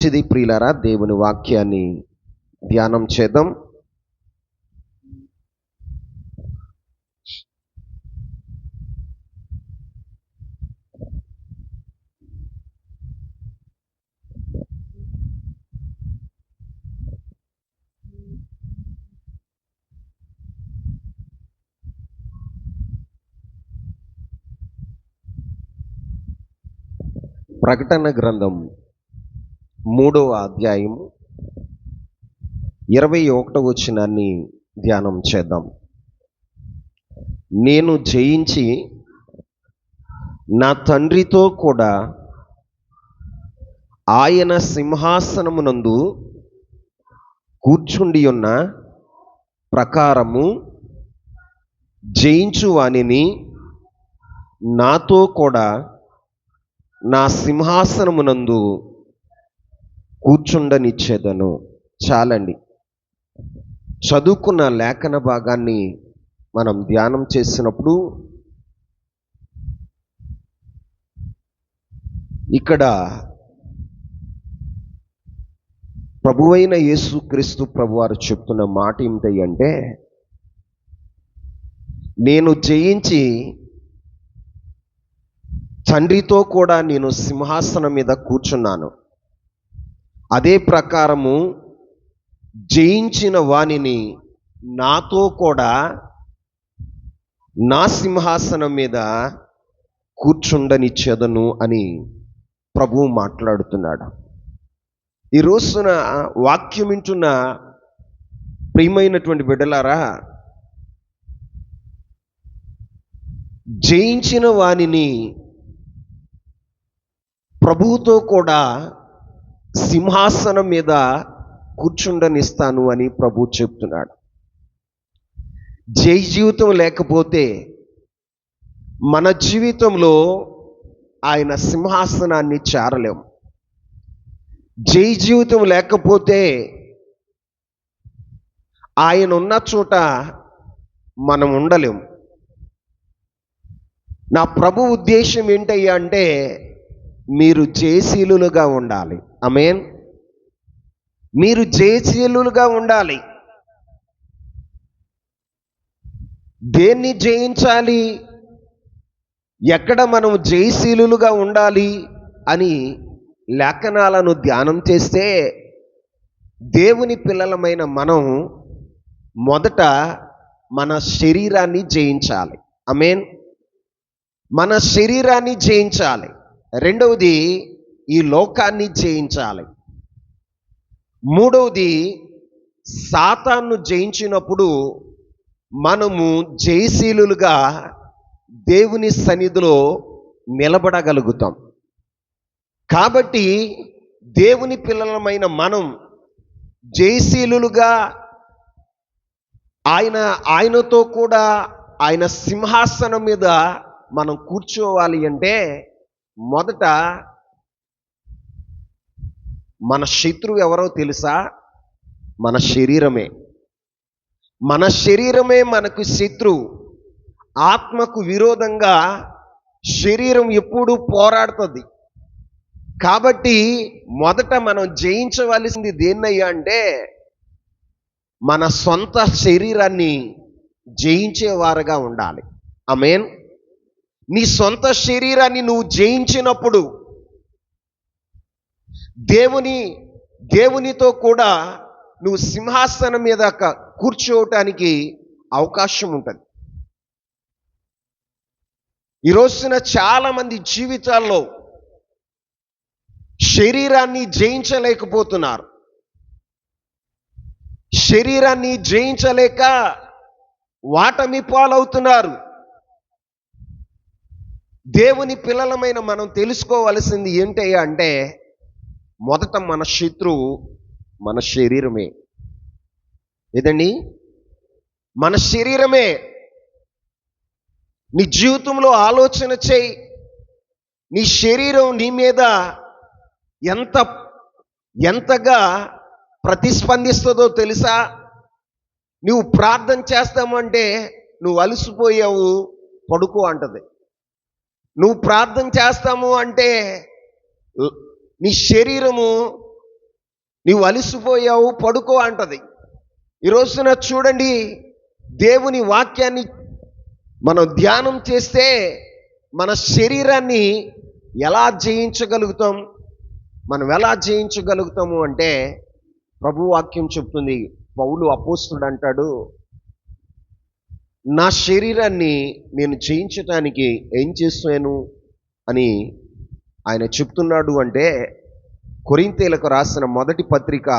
మంచిది ప్రియులారా, దేవుని వాక్యాన్ని ధ్యానం చేద్దాం. ప్రకటన గ్రంథం 3వ అధ్యాయము 21వ వచనాన్ని ధ్యానం చేద్దాం. నేను జయించి నా తండ్రితో కూడా ఆయన సింహాసనమునందు కూర్చుండి ఉన్న ప్రకారము జయించు వానిని నాతో కూడా నా సింహాసనమునందు కూర్చుండనిచ్చేదను. చాలండి. చదువుకున్న లేఖన భాగాన్ని మనం ధ్యానం చేసినప్పుడు ఇక్కడ ప్రభువైన యేసుక్రీస్తు ప్రభువారు చెప్తున్న మాట ఏమిటి అంటే, నేను జయించి తండ్రితో కూడా నేను సింహాసనం మీద కూర్చున్నాను. అదే ప్రకారము జయించిన వానిని నాతో కూడా నా సింహాసనం మీద కూర్చుండనిచ్చేదను అని ప్రభువు మాట్లాడుతున్నాడు. ఈ రోజున వాక్యం వింటున్న ప్రియమైనటువంటి బిడ్డలారా, జయించిన వానిని ప్రభువుతో కూడా సింహాసనం మీద కూర్చుండనిస్తాను అని ప్రభు చెప్తున్నాడు. జై జీవితం లేకపోతే మన జీవితంలో ఆయన సింహాసనాన్ని చేరలేము. జై జీవితం లేకపోతే ఆయన ఉన్న చోట మనం ఉండలేము. నా ప్రభు ఉద్దేశం ఏంటయ్యా అంటే, మీరు జయశీలులుగా ఉండాలి. ఆమేన్. మీరు జయశీలులుగా ఉండాలి. దేన్ని జయించాలి, ఎక్కడ మనం జయశీలులుగా ఉండాలి అని లేఖనాలను ధ్యానం చేస్తే, దేవుని పిల్లలమైన మనం మొదట మన శరీరాన్ని జయించాలి. ఆమేన్. మన శరీరాన్ని జయించాలి. రెండవది ఈ లోకాన్ని జయించాలి. మూడవది సాతాను జయించినప్పుడు మనము జయశీలులుగా దేవుని సన్నిధిలో నిలబడగలుగుతాం. కాబట్టి దేవుని పిల్లలమైన మనం జయశీలులుగా ఆయనతో కూడా ఆయన సింహాసనం మీద మనం కూర్చోవాలి అంటే మొదట మన శత్రువు ఎవరో తెలుసా? మన శరీరమే. మన శరీరమే మనకు శత్రువు. ఆత్మకు విరోధంగా శరీరం ఎప్పుడూ పోరాడుతుంది. కాబట్టి మొదట మనం జయించవలసింది దేన్నయ్యా అంటే, మన సొంత శరీరాన్ని జయించేవారుగా ఉండాలి. ఆమేన్. నీ సొంత శరీరాన్ని నువ్వు జయించినప్పుడు దేవునితో కూడా నువ్వు సింహాసనం మీద కూర్చోవటానికి అవకాశం ఉంటుంది. ఈ రోజున చాలా మంది జీవితాల్లో శరీరాన్ని జయించలేకపోతున్నారు. శరీరాన్ని జయించలేక వాటమి పాలవుతున్నారు. దేవుని పిల్లలమైన మనం తెలుసుకోవలసింది ఏంటయ్యా అంటే, మొదట మన శత్రువు మన శరీరమే. ఏదండి? మన శరీరమే. నీ జీవితంలో ఆలోచన చేయి. నీ శరీరం నీ మీద ఎంతగా ప్రతిస్పందిస్తుందో తెలుసా? నువ్వు ప్రార్థన చేస్తామంటే నువ్వు అలసిపోయావు, పడుకో అంటది. నువ్వు ప్రార్థన చేస్తాము అంటే నీ శరీరము నీవు అలిసిపోయావు పడుకో అంటది. ఈ రోజున చూడండి, దేవుని వాక్యాన్ని మనం ధ్యానం చేస్తే మన శరీరాన్ని ఎలా జయించగలుగుతాం? మనం ఎలా జయించగలుగుతాము అంటే ప్రభు వాక్యం చెప్తుంది. పౌలు అపోస్తుడు అంటాడు, నా శరీరాన్ని నేను జయించటానికి ఏం చేశాను అని ఆయన చెప్తున్నాడు. అంటే కొరింథీయులకు రాసిన మొదటి పత్రిక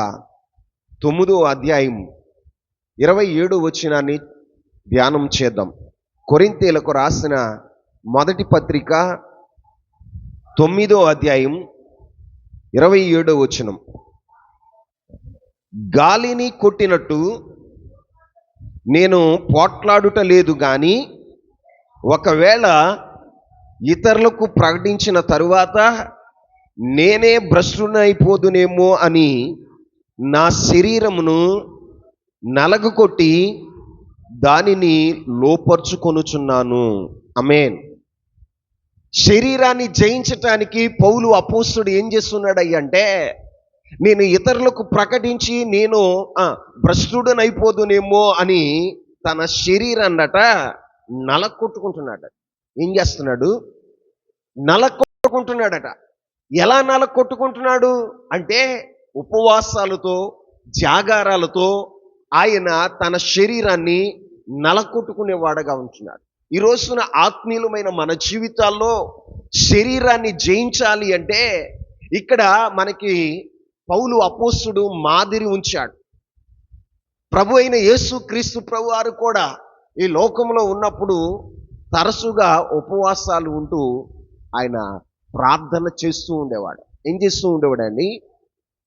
9వ అధ్యాయం 27వ వచనాన్ని ధ్యానం చేద్దాం. కొరింథీయులకు రాసిన మొదటి పత్రిక 9వ అధ్యాయం 27వ వచనం. గాలిని కొట్టినట్టు నేను పోట్లాడుట లేదు, కానీ ఒకవేళ ఇతరులకు ప్రకటించిన తరువాత నేనే భ్రష్టునైపోదునేమో అని నా శరీరమును నలగకొట్టి దానిని లోపరుచుకొనుచున్నాను. ఆమేన్. శరీరాన్ని జయించటానికి పౌలు అపోస్తుడు ఏం చేస్తున్నాడయ్యంటే, నేను ఇతరులకు ప్రకటించి నేను భ్రష్టుడనైపోదునేమో అని తన శరీరాన్నట నలకొట్టుకుంటున్నాడు. ఏం చేస్తున్నాడు? నలకొట్టుకుంటున్నాడట. ఎలా నలకొట్టుకుంటున్నాడు అంటే ఉపవాసాలతో, జాగారాలతో ఆయన తన శరీరాన్ని నలకొట్టుకునేవాడుగా ఉంటున్నాడు. ఈ రోజున ఆత్మీయులమైన మన జీవితాల్లో శరీరాన్ని జయించాలి అంటే ఇక్కడ మనకి పౌలు అపోస్తుడు మాదిరి ఉంచాడు. ప్రభు అయిన యేసు క్రీస్తు ప్రభు వారు కూడా ఈ లోకంలో ఉన్నప్పుడు తరచుగా ఉపవాసాలు ఉంటూ ఆయన ప్రార్థన చేస్తూ ఉండేవాడు. ఏం చేస్తూ ఉండేవాడండి?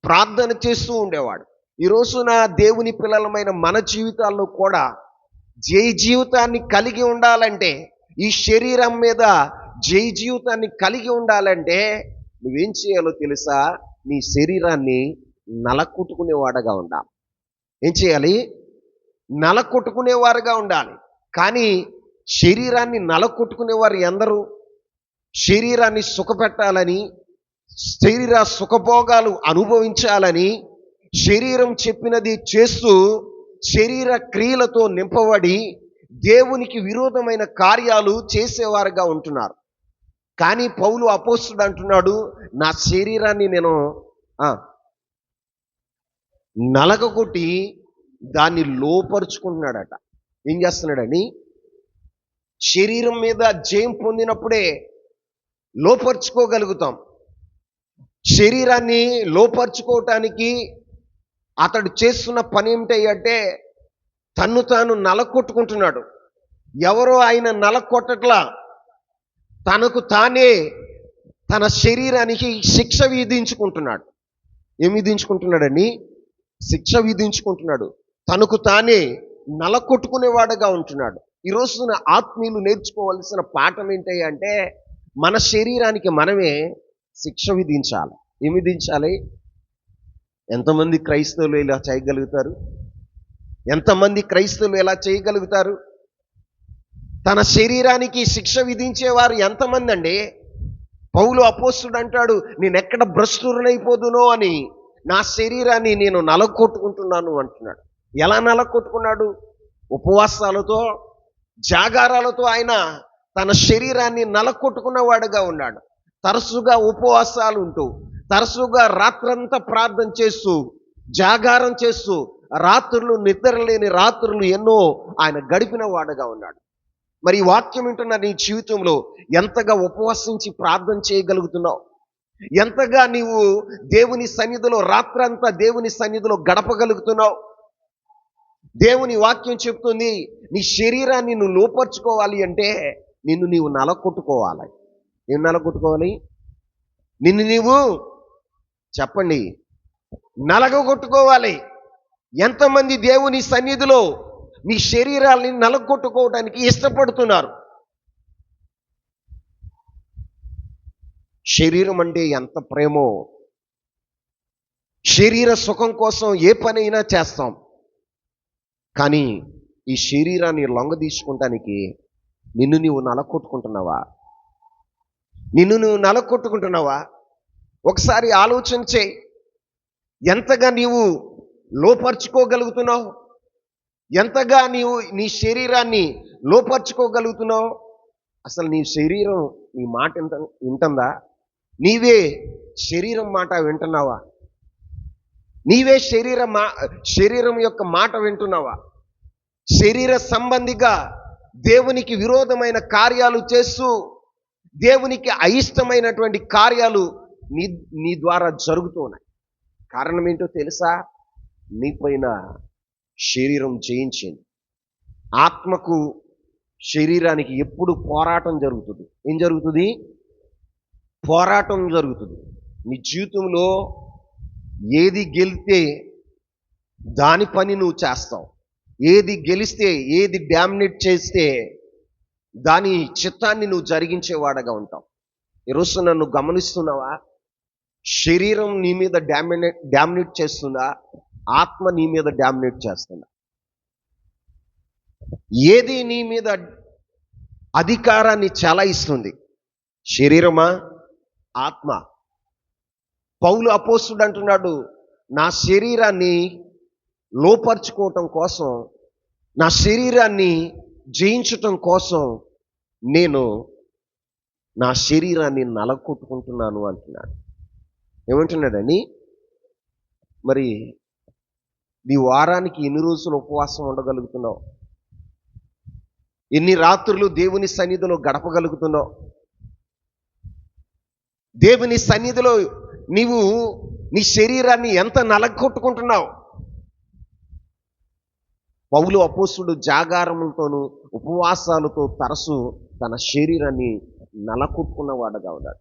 ప్రార్థన చేస్తూ ఉండేవాడు. ఈ రోజున దేవుని పిల్లలమైన మన జీవితాల్లో కూడా జై జీవితాన్ని కలిగి ఉండాలంటే, ఈ శరీరం మీద జై జీవితాన్ని కలిగి ఉండాలంటే నువ్వేం చేయాలో తెలుసా? నీ శరీరాన్ని నలకొట్టుకునేవాడుగా ఉండాలి. ఏం చేయాలి? నలకొట్టుకునేవారుగా ఉండాలి. కానీ శరీరాన్ని నలకొట్టుకునేవారు ఎందరు? శరీరాన్ని సుఖపెట్టాలని, శరీర సుఖభోగాలు అనుభవించాలని, శరీరం చెప్పినది చేస్తూ శరీర క్రియలతో నింపబడి దేవునికి విరోధమైన కార్యాలు చేసేవారుగా ఉంటున్నారు. కానీ పౌలు అపోస్తుడు అంటున్నాడు, నా శరీరాన్ని నేను నలగకొట్టి దాన్ని లోపరుచుకుంటున్నాడట. ఏం చేస్తున్నాడని? శరీరం మీద జయం పొందినప్పుడే లోపరుచుకోగలుగుతాం. శరీరాన్ని లోపరుచుకోవటానికి అతడు చేస్తున్న పని ఏమిటంటే తన్ను తాను నలకొట్టుకుంటున్నాడు. ఎవరో ఆయన నలకొట్టట్లా, తనకు తానే తన శరీరానికి శిక్ష విధించుకుంటున్నాడు. ఏం విధించుకుంటున్నాడని? శిక్ష విధించుకుంటున్నాడు. తనకు తానే నలకొట్టుకునేవాడుగా ఉంటున్నాడు. ఈ రోజున ఆత్మీయులు నేర్చుకోవాల్సిన పాఠం ఏంటి అంటే మన శరీరానికి మనమే శిక్ష విధించాలి. ఏం విధించాలి? ఎంతమంది క్రైస్తవులు ఇలా చేయగలుగుతారు? ఎంతమంది క్రైస్తవులు ఎలా చేయగలుగుతారు? తన శరీరానికి శిక్ష విధించేవారు ఎంతమంది అండి? పౌలు అపోస్తుడు అంటాడు, నేనెక్కడ భ్రష్టునైపోదునో అని నా శరీరాన్ని నేను నలగొట్టుకుంటున్నాను అంటున్నాడు. ఎలా నలగొట్టుకున్నాడు? ఉపవాసాలతో, జాగారాలతో ఆయన తన శరీరాన్ని నలగొట్టుకున్నవాడుగా ఉన్నాడు. తరచుగా ఉపవాసాలు ఉంటూ, తరచుగా రాత్రంతా ప్రార్థన చేస్తూ, జాగారం చేస్తూ, రాత్రులు నిద్రలేని రాత్రులు ఎన్నో ఆయన గడిపిన వాడుగా ఉన్నాడు. మరి ఈ వాక్యం వింటున్న నీ జీవితంలో ఎంతగా ఉపవాసించి ప్రార్థన చేయగలుగుతున్నావు? ఎంతగా నీవు దేవుని సన్నిధిలో రాత్రంతా దేవుని సన్నిధిలో గడపగలుగుతున్నావు? దేవుని వాక్యం చెప్తుంది, నీ శరీరాన్ని నువ్వు లోపరుచుకోవాలి అంటే నిన్ను నీవు నలగొట్టుకోవాలి. ఏం నలగొట్టుకోవాలి? నిన్ను నీవు చెప్పండి, నలగొట్టుకోవాలి. ఎంతమంది దేవుని సన్నిధిలో మీ శరీరాల్ని నలగొట్టుకోవడానికి ఇష్టపడుతున్నారు? శరీరం అంటే ఎంత ప్రేమో. శరీర సుఖం కోసం ఏ పనైనా చేస్తాం. కానీ ఈ శరీరాన్ని లొంగ తీసుకుంటానికి నిన్ను నీవు నలగొట్టుకుంటున్నావా? నిన్ను నువ్వు నలగొట్టుకుంటున్నావా? ఒకసారి ఆలోచన చేయి. ఎంతగా నీవు లోపరుచుకోగలుగుతున్నావు? ఎంతగా నీవు నీ శరీరాన్ని లోపరుచుకోగలుగుతున్నావు? అసలు నీ శరీరం నీ మాట వింటుందా? నీవే శరీరం మాట వింటున్నావా? నీవే శరీరం యొక్క మాట వింటున్నావా? శరీర సంబంధిగా దేవునికి విరోధమైన కార్యాలు చేస్తూ దేవునికి అయిష్టమైనటువంటి కార్యాలు నీ ద్వారా జరుగుతూ ఉన్నాయి. కారణం ఏంటో తెలుసా? నీ పైన శరీరం జయించింది. ఆత్మకు శరీరానికి ఎప్పుడు పోరాటం జరుగుతుంది. ఏం జరుగుతుంది? పోరాటం జరుగుతుంది. నీ జీవితంలో ఏది గెలిస్తే దాని పని నువ్వు చేస్తావు. ఏది గెలిస్తే, ఏది డామినేట్ చేస్తే దాని చిత్తాన్ని నువ్వు జరిగించేవాడగా ఉంటావు. ఈరోజు నన్ను గమనిస్తున్నావా? శరీరం నీ మీద డామినేట్ చేస్తుందా? ఆత్మ నీ మీద డామినేట్ చేస్తుందా? ఏది నీ మీద అధికారాన్ని చెలాయిస్తుంది? శరీరమా, ఆత్మ? పౌలు అపోస్తుడు అంటున్నాడు, నా శరీరాన్ని లోపరుచుకోవటం కోసం, నా శరీరాన్ని జయించటం కోసం నేను నా శరీరాన్ని నలగొట్టుకుంటున్నాను అంటున్నాడు. ఏమంటున్నాడని? మరి నీ వారానికి ఎన్ని రోజులు ఉపవాసం ఉండగలుగుతున్నావు? ఎన్ని రాత్రులు దేవుని సన్నిధిలో గడపగలుగుతున్నావు? దేవుని సన్నిధిలో నీవు నీ శరీరాన్ని ఎంత నలగొట్టుకుంటున్నావు? పౌలు అపోస్తుడు జాగారములతోనూ ఉపవాసాలతో తరచు తన శరీరాన్ని నలగొట్టుకున్నవాడుగా ఉన్నాడు.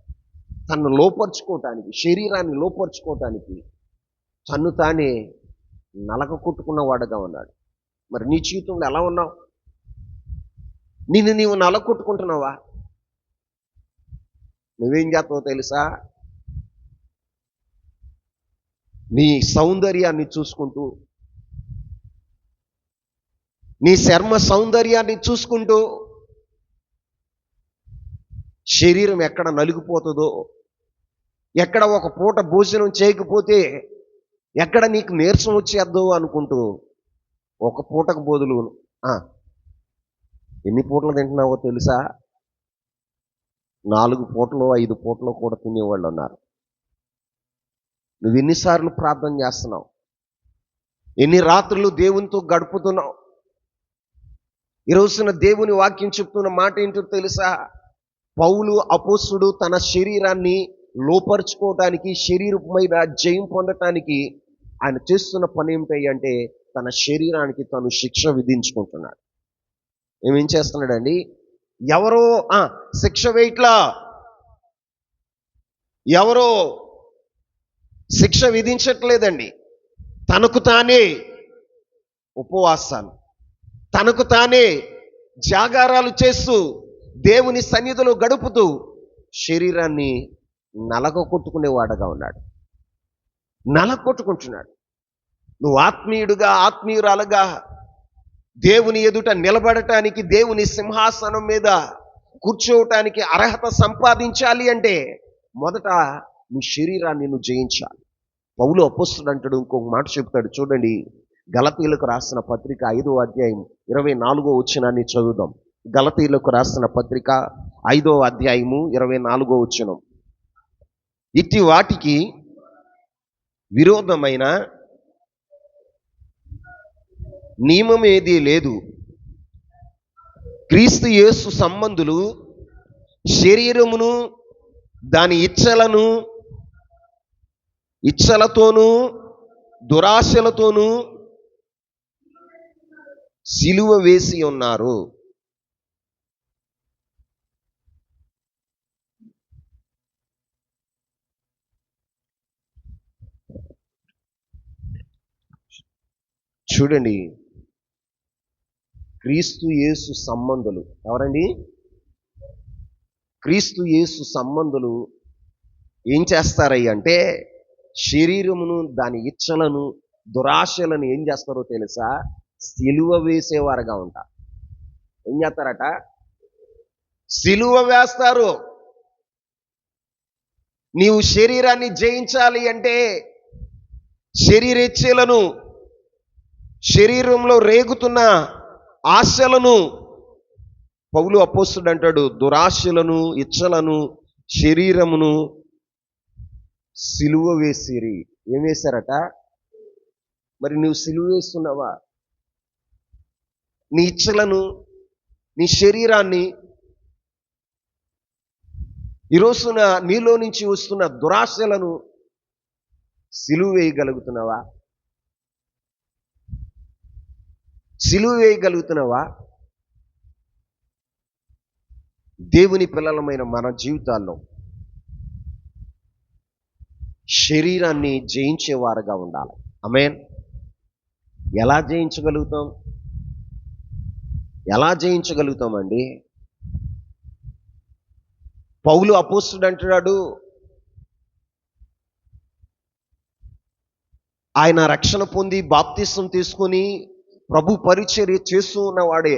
తను లోపరుచుకోవటానికి, శరీరాన్ని లోపరుచుకోవటానికి తన్ను తానే నలగొట్టుకున్నవాడుగా ఉన్నాడు. మరి నీ జీవితంలో ఎలా ఉన్నావు? నిన్ను నీవు నలగొట్టుకుంటున్నావా? నువ్వేం చేస్తావో తెలుసా? నీ సౌందర్యాన్ని చూసుకుంటూ, నీ చర్మ సౌందర్యాన్ని చూసుకుంటూ శరీరం ఎక్కడ నలిగిపోతుందో, ఎక్కడ ఒక పూట భోజనం చేయకపోతే ఎక్కడ నీకు నీరసం వచ్చేద్దో అనుకుంటూ ఒక పూటకు బదులు ఎన్ని పూటలు తింటున్నావో తెలుసా? 4 పూటలు 5 పూటలు కూడా తినేవాళ్ళు ఉన్నారు. నువ్వు ఎన్నిసార్లు ప్రార్థన చేస్తున్నావు? ఎన్ని రాత్రులు దేవునితో గడుపుతున్నావు? ఈరోజున దేవుని వాక్యం చెప్తున్న మాట ఏంటో తెలుసా? పౌలు అపోస్తుడు తన శరీరాన్ని లోపరుచుకోవటానికి, శరీరం మీద జయం పొందటానికి ఆయన చేస్తున్న పని ఏమిటంటే తన శరీరానికి తను శిక్ష విధించుకుంటున్నాడు. ఏమేం చేస్తున్నాడండి? ఎవరో శిక్ష వేయట్లా, ఎవరో శిక్ష విధించట్లేదండి. తనకు తానే ఉపవాసాలు, తనకు తానే జాగారాలు చేస్తూ దేవుని సన్నిధిలో గడుపుతూ శరీరాన్ని నలగొట్టుకునేవాడుగా ఉన్నాడు. నలగొట్టుకుంటున్నాడు. నువ్వు ఆత్మీయుడుగా, ఆత్మీయురాలుగా దేవుని ఎదుట నిలబడటానికి, దేవుని సింహాసనం మీద కూర్చోవటానికి అర్హత సంపాదించాలి అంటే మొదట నీ శరీరాన్ని నువ్వు జయించాలి. పౌలు అపోస్తుడు అంటాడు, ఇంకొక మాట చెప్తాడు చూడండి. గలతీయులకు రాసిన పత్రిక 5వ అధ్యాయం 24వ వచనాన్ని చదువుదాం. గలతీయులకు రాసిన పత్రిక 5వ అధ్యాయము 24వ వచనం. ఇట్టి వాటికి విరోధమైన నియమం ఏదీ లేదు. క్రీస్తు యేసు సంబంధులు శరీరమును దాని ఇచ్చలతోనూ దురాశలతోనూ సిలువ వేసి ఉన్నారు. చూడండి, క్రీస్తు యేసు సంబంధులు ఎవరండి? క్రీస్తు యేసు సంబంధులు ఏం చేస్తారయ్య అంటే శరీరమును దాని ఇచ్చలను దురాశలను ఏం చేస్తారో తెలుసా? సిలువ వేసేవారుగా ఉంటారు. ఏం చేస్తారట? సిలువ వేస్తారు. నీవు శరీరాన్ని జయించాలి అంటే శరీరేచ్ఛలను, శరీరంలో రేగుతున్న ఆశలను పౌలు అపోస్తుడు అంటాడు, దురాశలను, ఇచ్చలను, శరీరమును సిలువ వేసిరి. ఏం వేశారట? మరి నువ్వు సిలువ వేస్తున్నావా? నీ ఇచ్చలను, నీ శరీరాన్ని, ఈరోజున నీలో నుంచి వస్తున్న దురాశలను సిలువ వేయగలుగుతున్నావా? సిలువ వేయగలుగుతున్నావా? దేవుని పిల్లలమైన మన జీవితాల్లో శరీరాన్ని జయించేవారుగా ఉండాలి. ఆమేన్. ఎలా జయించగలుగుతాం? ఎలా జయించగలుగుతామండి? పౌలు అపోస్తుడు అంటున్నాడు, ఆయన రక్షణ పొంది బాప్తిసం తీసుకొని ప్రభు పరిచర్య చేస్తూ ఉన్నవాడే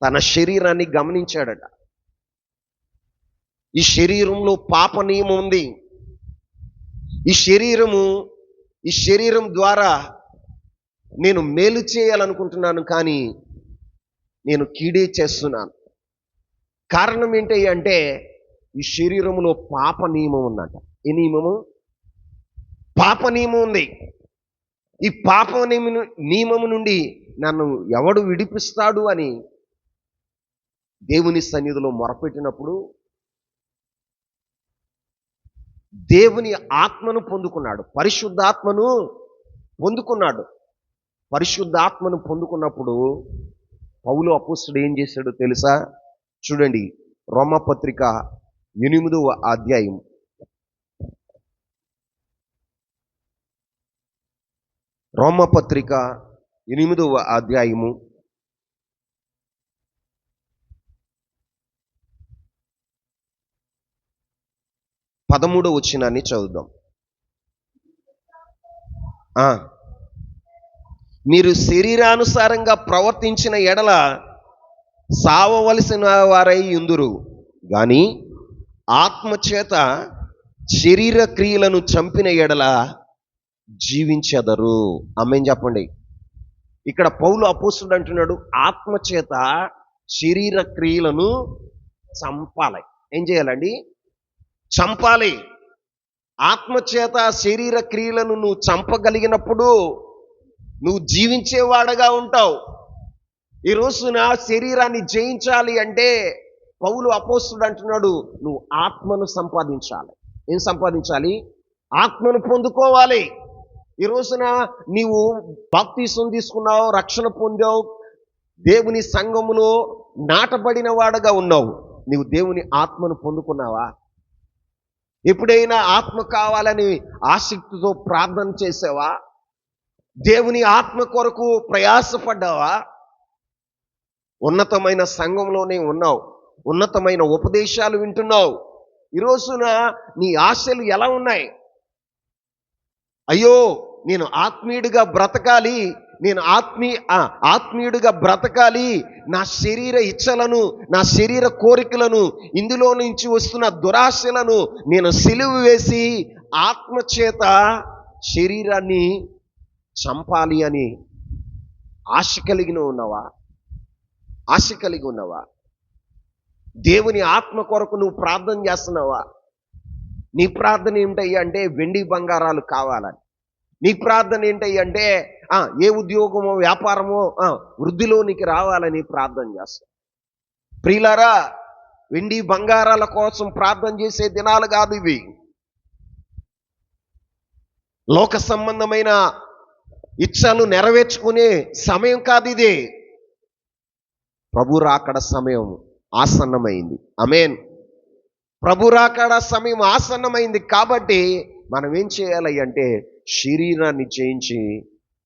తన శరీరాన్ని గమనించాడట. ఈ శరీరంలో పాప నియమం ఉంది. ఈ శరీరం ద్వారా నేను మేలు చేయాలనుకుంటున్నాను, కానీ నేను కీడే చేస్తున్నాను. కారణం ఏంటి అంటే ఈ శరీరంలో పాప నియమం ఉందట. ఏ నియమము? పాప నియమం ఉంది. ఈ పాప నియమము నుండి నన్ను ఎవడు విడిపిస్తాడు అని దేవుని సన్నిధిలో మొరపెట్టినప్పుడు దేవుని ఆత్మను పొందుకున్నాడు, పరిశుద్ధాత్మను పొందుకున్నాడు. పరిశుద్ధాత్మను పొందుకున్నప్పుడు పౌలు అపోస్తుడు ఏం చేశాడో తెలుసా? చూడండి, రోమాపత్రిక 8వ అధ్యాయం. రోమాపత్రిక 8వ అధ్యాయము 13వ వచనాన్ని చదువుదాం. మీరు శరీరానుసారంగా ప్రవర్తించిన ఎడల సావవలసిన వారై యుందురు, గాని ఆత్మచేత శరీర క్రియలను చంపిన ఎడల జీవించెదరు. ఆమేన్ చెప్పండి. ఇక్కడ పౌలు అపోస్తుడు అంటున్నాడు, ఆత్మచేత శరీర క్రియలను చంపాలి. ఏం చేయాలండి? చంపాలి. ఆత్మచేత శరీర క్రియలను నువ్వు చంపగలిగినప్పుడు నువ్వు జీవించేవాడగా ఉంటావు. ఈ రోజున శరీరాన్ని జయించాలి అంటే పౌలు అపోస్తుడు అంటున్నాడు, నువ్వు ఆత్మను సంపాదించాలి. ఏం సంపాదించాలి? ఆత్మను పొందుకోవాలి. ఈ రోజున నీవు బాప్తిసం తీసుకున్నావు, రక్షణ పొందావు, దేవుని సంఘములో నాటబడిన వాడుగా ఉన్నావు. నీవు దేవుని ఆత్మను పొందుకున్నావా? ఎప్పుడైనా ఆత్మ కావాలని ఆసక్తితో ప్రార్థన చేసావా? దేవుని ఆత్మ కొరకు ప్రయాసపడ్డావా? ఉన్నతమైన సంఘంలోనే ఉన్నావు, ఉన్నతమైన ఉపదేశాలు వింటున్నావు. ఈ రోజున నీ ఆశలు ఎలా ఉన్నాయి? అయ్యో, నేను ఆత్మీయుడిగా బ్రతకాలి, నేను ఆత్మీయుడిగా బ్రతకాలి, నా శరీర ఇచ్చలను, నా శరీర కోరికలను, ఇందులో నుంచి వస్తున్న దురాశలను నేను సిలువ వేసి ఆత్మచేత శరీరాన్ని చంపాలి అని ఆశ కలిగి ఉన్నావా? ఆశ కలిగి ఉన్నావా? దేవుని ఆత్మ కొరకు నువ్వు ప్రార్థన చేస్తున్నావా? నీ ప్రార్థన ఏంటయ్యా అంటే వెండి బంగారాలు కావాలని. నీ ప్రార్థన ఏంటంటే ఏ ఉద్యోగమో వ్యాపారమో వృద్ధిలోనికి రావాలని ప్రార్థన చేస్తాం. ప్రియులారా, వెండి బంగారాల కోసం ప్రార్థన చేసే దినాలు కాదు ఇవి. లోక సంబంధమైన ఇచ్చలు నెరవేర్చుకునే సమయం కాదు ఇది. ప్రభు రాకడ సమయం ఆసన్నమైంది. ఆమేన్. ప్రభు రాకడ సమయం ఆసన్నమైంది కాబట్టి మనం ఏం చేయాలి అంటే శరీరాన్ని జయించి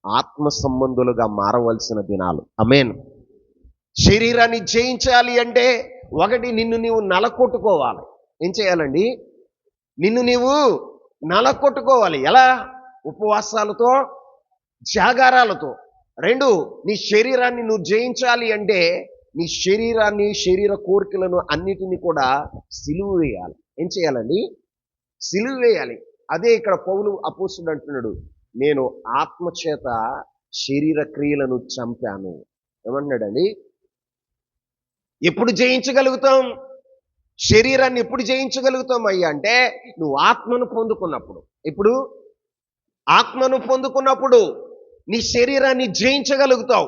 ఆత్మ సంబంధులుగా మారవలసిన దినాలు. ఆమేన్. శరీరాన్ని జయించాలి అంటే ఒకటి, నిన్ను నీవు నలకొట్టుకోవాలి. ఏం చేయాలండి? నిన్ను నీవు నలకొట్టుకోవాలి. ఎలా? ఉపవాసాలతో, జాగారాలతో. రెండు, నీ శరీరాన్ని నువ్వు జయించాలి అంటే నీ శరీరాన్ని, శరీర కోరికలను అన్నిటినీ కూడా సిలువ వేయాలి. ఏం చేయాలండి? సిలువ వేయాలి. అదే ఇక్కడ పౌలు అపోస్తుడు అంటున్నాడు, నేను ఆత్మచేత శరీర క్రియలను చంపాను. ఏమంటున్నాడండి? ఎప్పుడు జయించగలుగుతాం? శరీరాన్ని ఎప్పుడు జయించగలుగుతాం అయ్యా అంటే, నువ్వు ఆత్మను పొందుకున్నప్పుడు. ఇప్పుడు ఆత్మను పొందుకున్నప్పుడు నీ శరీరాన్ని జయించగలుగుతావు.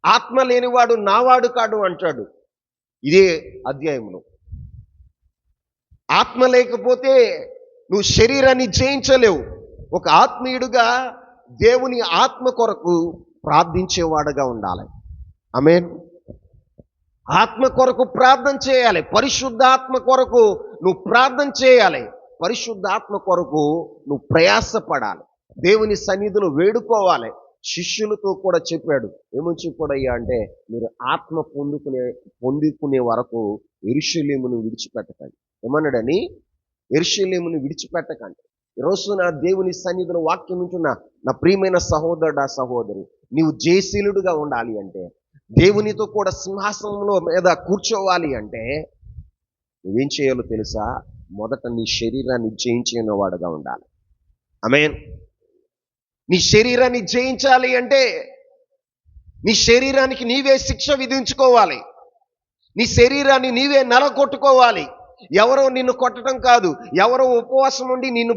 ఆత్మ లేనివాడు నావాడు కాడు అంటాడు ఇదే అధ్యాయంలో. ఆత్మ లేకపోతే నువ్వు శరీరాన్ని జయించలేవు. ఒక ఆత్మీయుడుగా దేవుని ఆత్మ కొరకు ప్రార్థించేవాడుగా ఉండాలి. ఆమేన్. ఆత్మ కొరకు ప్రార్థన చేయాలి. పరిశుద్ధాత్మ కొరకు నువ్వు ప్రార్థన చేయాలి. పరిశుద్ధాత్మ కొరకు నువ్వు ప్రయాసపడాలి. దేవుని సన్నిధిలో వేడుకోవాలి. శిష్యులతో కూడా చెప్పాడు, ఏమని చెప్పాడయ్యా అంటే, మీరు ఆత్మ పొందుకునే వరకు యెరూషలేమును విడిచిపెట్టకండి. ఏమన్నాడని? యెరూషలేమును విడిచిపెట్టకండి. ఈరోజు నా దేవుని సన్నిధిలో వాక్యం వింటున్న నా ప్రియమైన సహోదరుడా సహోదరి, నీవు జయశీలుడుగా ఉండాలి అంటే, దేవునితో కూడా సింహాసనంలో మీద కూర్చోవాలి అంటే నువ్వేం చేయాలో తెలుసా? మొదట నీ శరీరాన్ని జయించిన వాడుగా ఉండాలి. ఆమేన్. నీ శరీరాన్ని జయించాలి అంటే నీ శరీరానికి నీవే శిక్ష విధించుకోవాలి. నీ శరీరాన్ని నీవే నలగొట్టుకోవాలి. ఎవరో నిన్ను కొట్టడం కాదు, ఎవరో ఉపవాసం ఉండి నిన్ను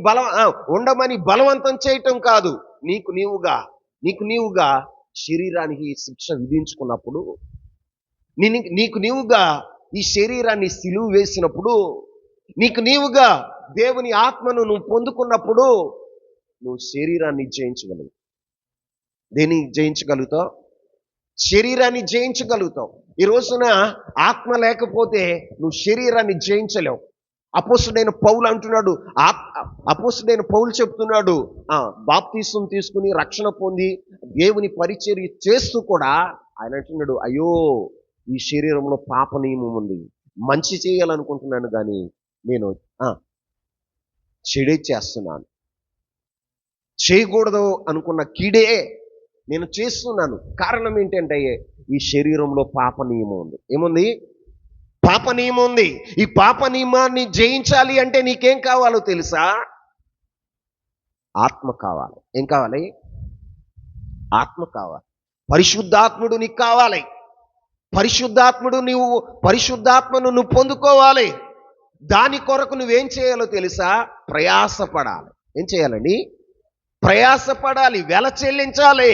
ఉండమని బలవంతం చేయటం కాదు. నీకు నీవుగా శరీరానికి శిక్ష విధించుకున్నప్పుడు, నీకు నీవుగా ఈ శరీరాన్ని సిలువ వేసినప్పుడు, నీకు నీవుగా దేవుని ఆత్మను నువ్వు పొందుకున్నప్పుడు నువ్వు శరీరాన్ని జయించగలుగుతావు. దేన్ని జయించగలుగుతావు? శరీరాన్ని జయించగలుగుతావు. ఈ రోజున ఆత్మ లేకపోతే నువ్వు శరీరాన్ని జయించలేవు. అపోస్తుడైన పౌలు అంటున్నాడు, అపోస్తుడైన పౌలు చెప్తున్నాడు, బాప్తీసం తీసుకుని రక్షణ పొంది దేవుని పరిచర్య చేస్తూ కూడా ఆయన అంటున్నాడు, అయ్యో ఈ శరీరంలో పాప నియమం ఉంది, మంచి చేయాలనుకుంటున్నాను కానీ నేను చెడే చేస్తున్నాను, చేయకూడదు అనుకున్న కీడే నేను చేస్తున్నాను. కారణం ఏంటంటే ఈ శరీరంలో పాప నియమం ఉంది. ఏముంది? పాప నియమం ఉంది. ఈ పాప నియమాన్ని జయించాలి అంటే నీకేం కావాలో తెలుసా? ఆత్మ కావాలి. ఏం కావాలి? ఆత్మ కావాలి. పరిశుద్ధాత్ముడు నీకు కావాలి. పరిశుద్ధాత్మను నువ్వు పొందుకోవాలి. దాని కొరకు నువ్వేం చేయాలో తెలుసా? ప్రయాసపడాలి. ఏం చేయాలండి? ప్రయాసపడాలి, వెల చెల్లించాలి.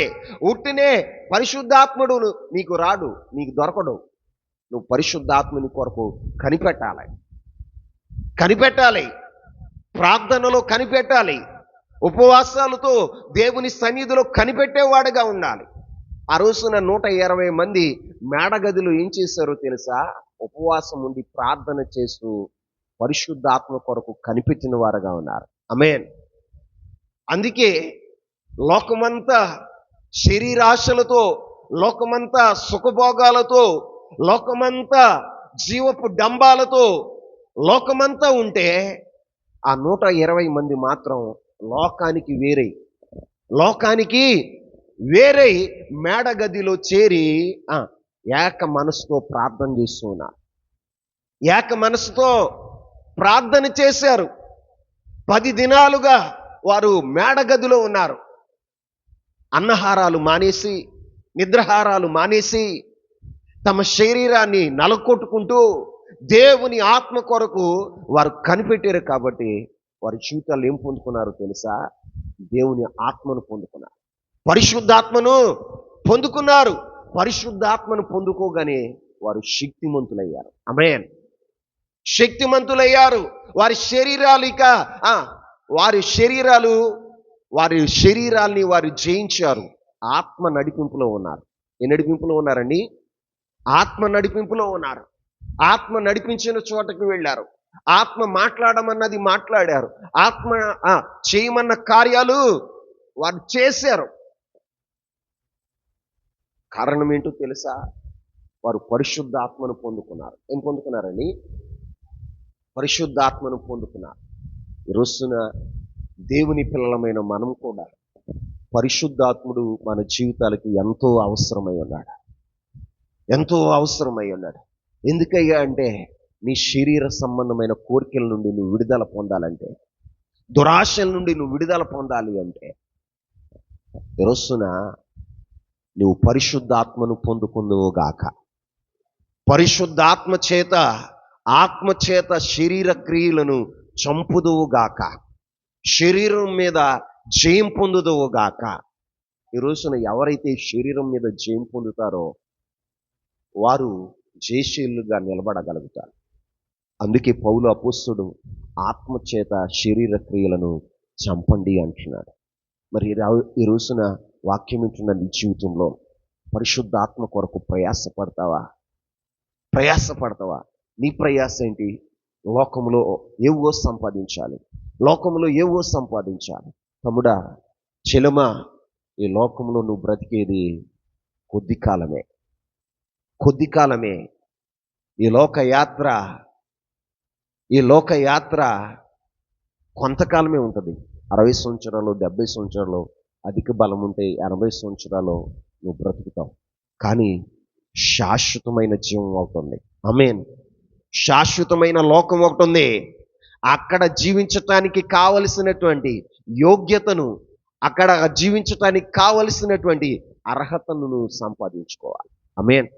ఉట్టినే పరిశుద్ధాత్ముడు నీకు రాడు, నీకు దొరకడు. నువ్వు పరిశుద్ధాత్ముని కొరకు కనిపెట్టాలి, ప్రార్థనలో కనిపెట్టాలి, ఉపవాసాలతో దేవుని సన్నిధిలో కనిపెట్టేవాడుగా ఉండాలి. ఆ రోజున 120 మంది మేడగదిలో ఏం చేశారో తెలుసా? ఉపవాసం ఉండి ప్రార్థన చేస్తూ పరిశుద్ధాత్మ కొరకు కనిపెట్టిన వారుగా ఉన్నారు. ఆమేన్. అందుకే లోకమంతా శరీరాశలతో, లోకమంతా సుఖభోగాలతో, లోకమంతా జీవపు డంబాలతో లోకమంతా ఉంటే ఆ 120 మంది మాత్రం లోకానికి వేరై మేడగదిలో చేరి ఏక మనసుతో ప్రార్థన చేస్తున్నారు. ఏక మనసుతో ప్రార్థన చేశారు. 10 దినాలుగా వారు మేడగదిలో ఉన్నారు. అన్నహారాలు మానేసి, నిద్రహారాలు మానేసి, తమ శరీరాన్ని నలకొట్టుకుంటూ దేవుని ఆత్మ కొరకు వారు కనిపెట్టారు. కాబట్టి వారి జీవితాలు ఏం పొందుకున్నారో తెలుసా? దేవుని ఆత్మను పొందుకున్నారు, పరిశుద్ధాత్మను పొందుకున్నారు. పరిశుద్ధాత్మను పొందుకోగానే వారు శక్తిమంతులయ్యారు. ఆమేన్. శక్తిమంతులయ్యారు. వారి శరీరాల్ని వారు జయించారు. ఆత్మ నడిపింపులో ఉన్నారు. ఏ నడిపింపులో ఉన్నారండి? ఆత్మ నడిపింపులో ఉన్నారు. ఆత్మ నడిపించిన చోటకి వెళ్ళారు. ఆత్మ మాట్లాడమన్నది మాట్లాడారు. ఆత్మ చేయమన్న కార్యాలు వారు చేశారు. కారణం ఏంటో తెలుసా? వారు పరిశుద్ధాత్మను పొందుకున్నారు. ఏం పొందుకున్నారండి? పరిశుద్ధాత్మను పొందుకున్నారు. ఈ రోజున దేవుని పిల్లలమైన మనం కూడా పరిశుద్ధాత్ముడు మన జీవితాలకి ఎంతో అవసరమై ఉన్నాడు. ఎందుకయ్యా అంటే నీ శరీర సంబంధమైన కోరికల నుండి నువ్వు విడుదల పొందాలంటే, దురాశల నుండి నువ్వు విడుదల పొందాలి అంటే ఈ రోజున నువ్వు పరిశుద్ధాత్మను పొందుకుందువుగాక. పరిశుద్ధాత్మ చేత, ఆత్మ చేత శరీర క్రియలను చంపుదువుగాక. శరీరం మీద జయం పొందుదువుగాక. ఈ రోజున ఎవరైతే శరీరం మీద జయం పొందుతారో వారు జయశీలుగా నిలబడగలుగుతారు. అందుకే పౌలు అపోస్తలుడు ఆత్మ చేత శరీర క్రియలను చంపండి అంటున్నాడు. మరి ఈ రోజున వాక్యం వింటున్న నీ జీవితంలో పరిశుద్ధాత్మ కొరకు ప్రయాసపడతావా? నీ ప్రయాస ఏంటి? లోకంలో ఏవో సంపాదించాలి. తమ్ముడా, చెలమా, ఈ లోకంలో నువ్వు బ్రతికేది కొద్ది కాలమే. ఈ లోక యాత్ర కొంతకాలమే ఉంటుంది. 60 సంవత్సరాలు, 70 సంవత్సరాలు, అధిక బలం ఉంటే 80 సంవత్సరాలు నువ్వు బ్రతుకుతావు. కానీ శాశ్వతమైన జీవం అవుతుంది. ఆమేన్. శాశ్వతమైన లోకం ఒకటి ఉంది. అక్కడ జీవించటానికి కావలసినటువంటి యోగ్యతను, అక్కడ జీవించటానికి కావలసినటువంటి అర్హతను నువ్వు సంపాదించుకోవాలి. ఆమేన్.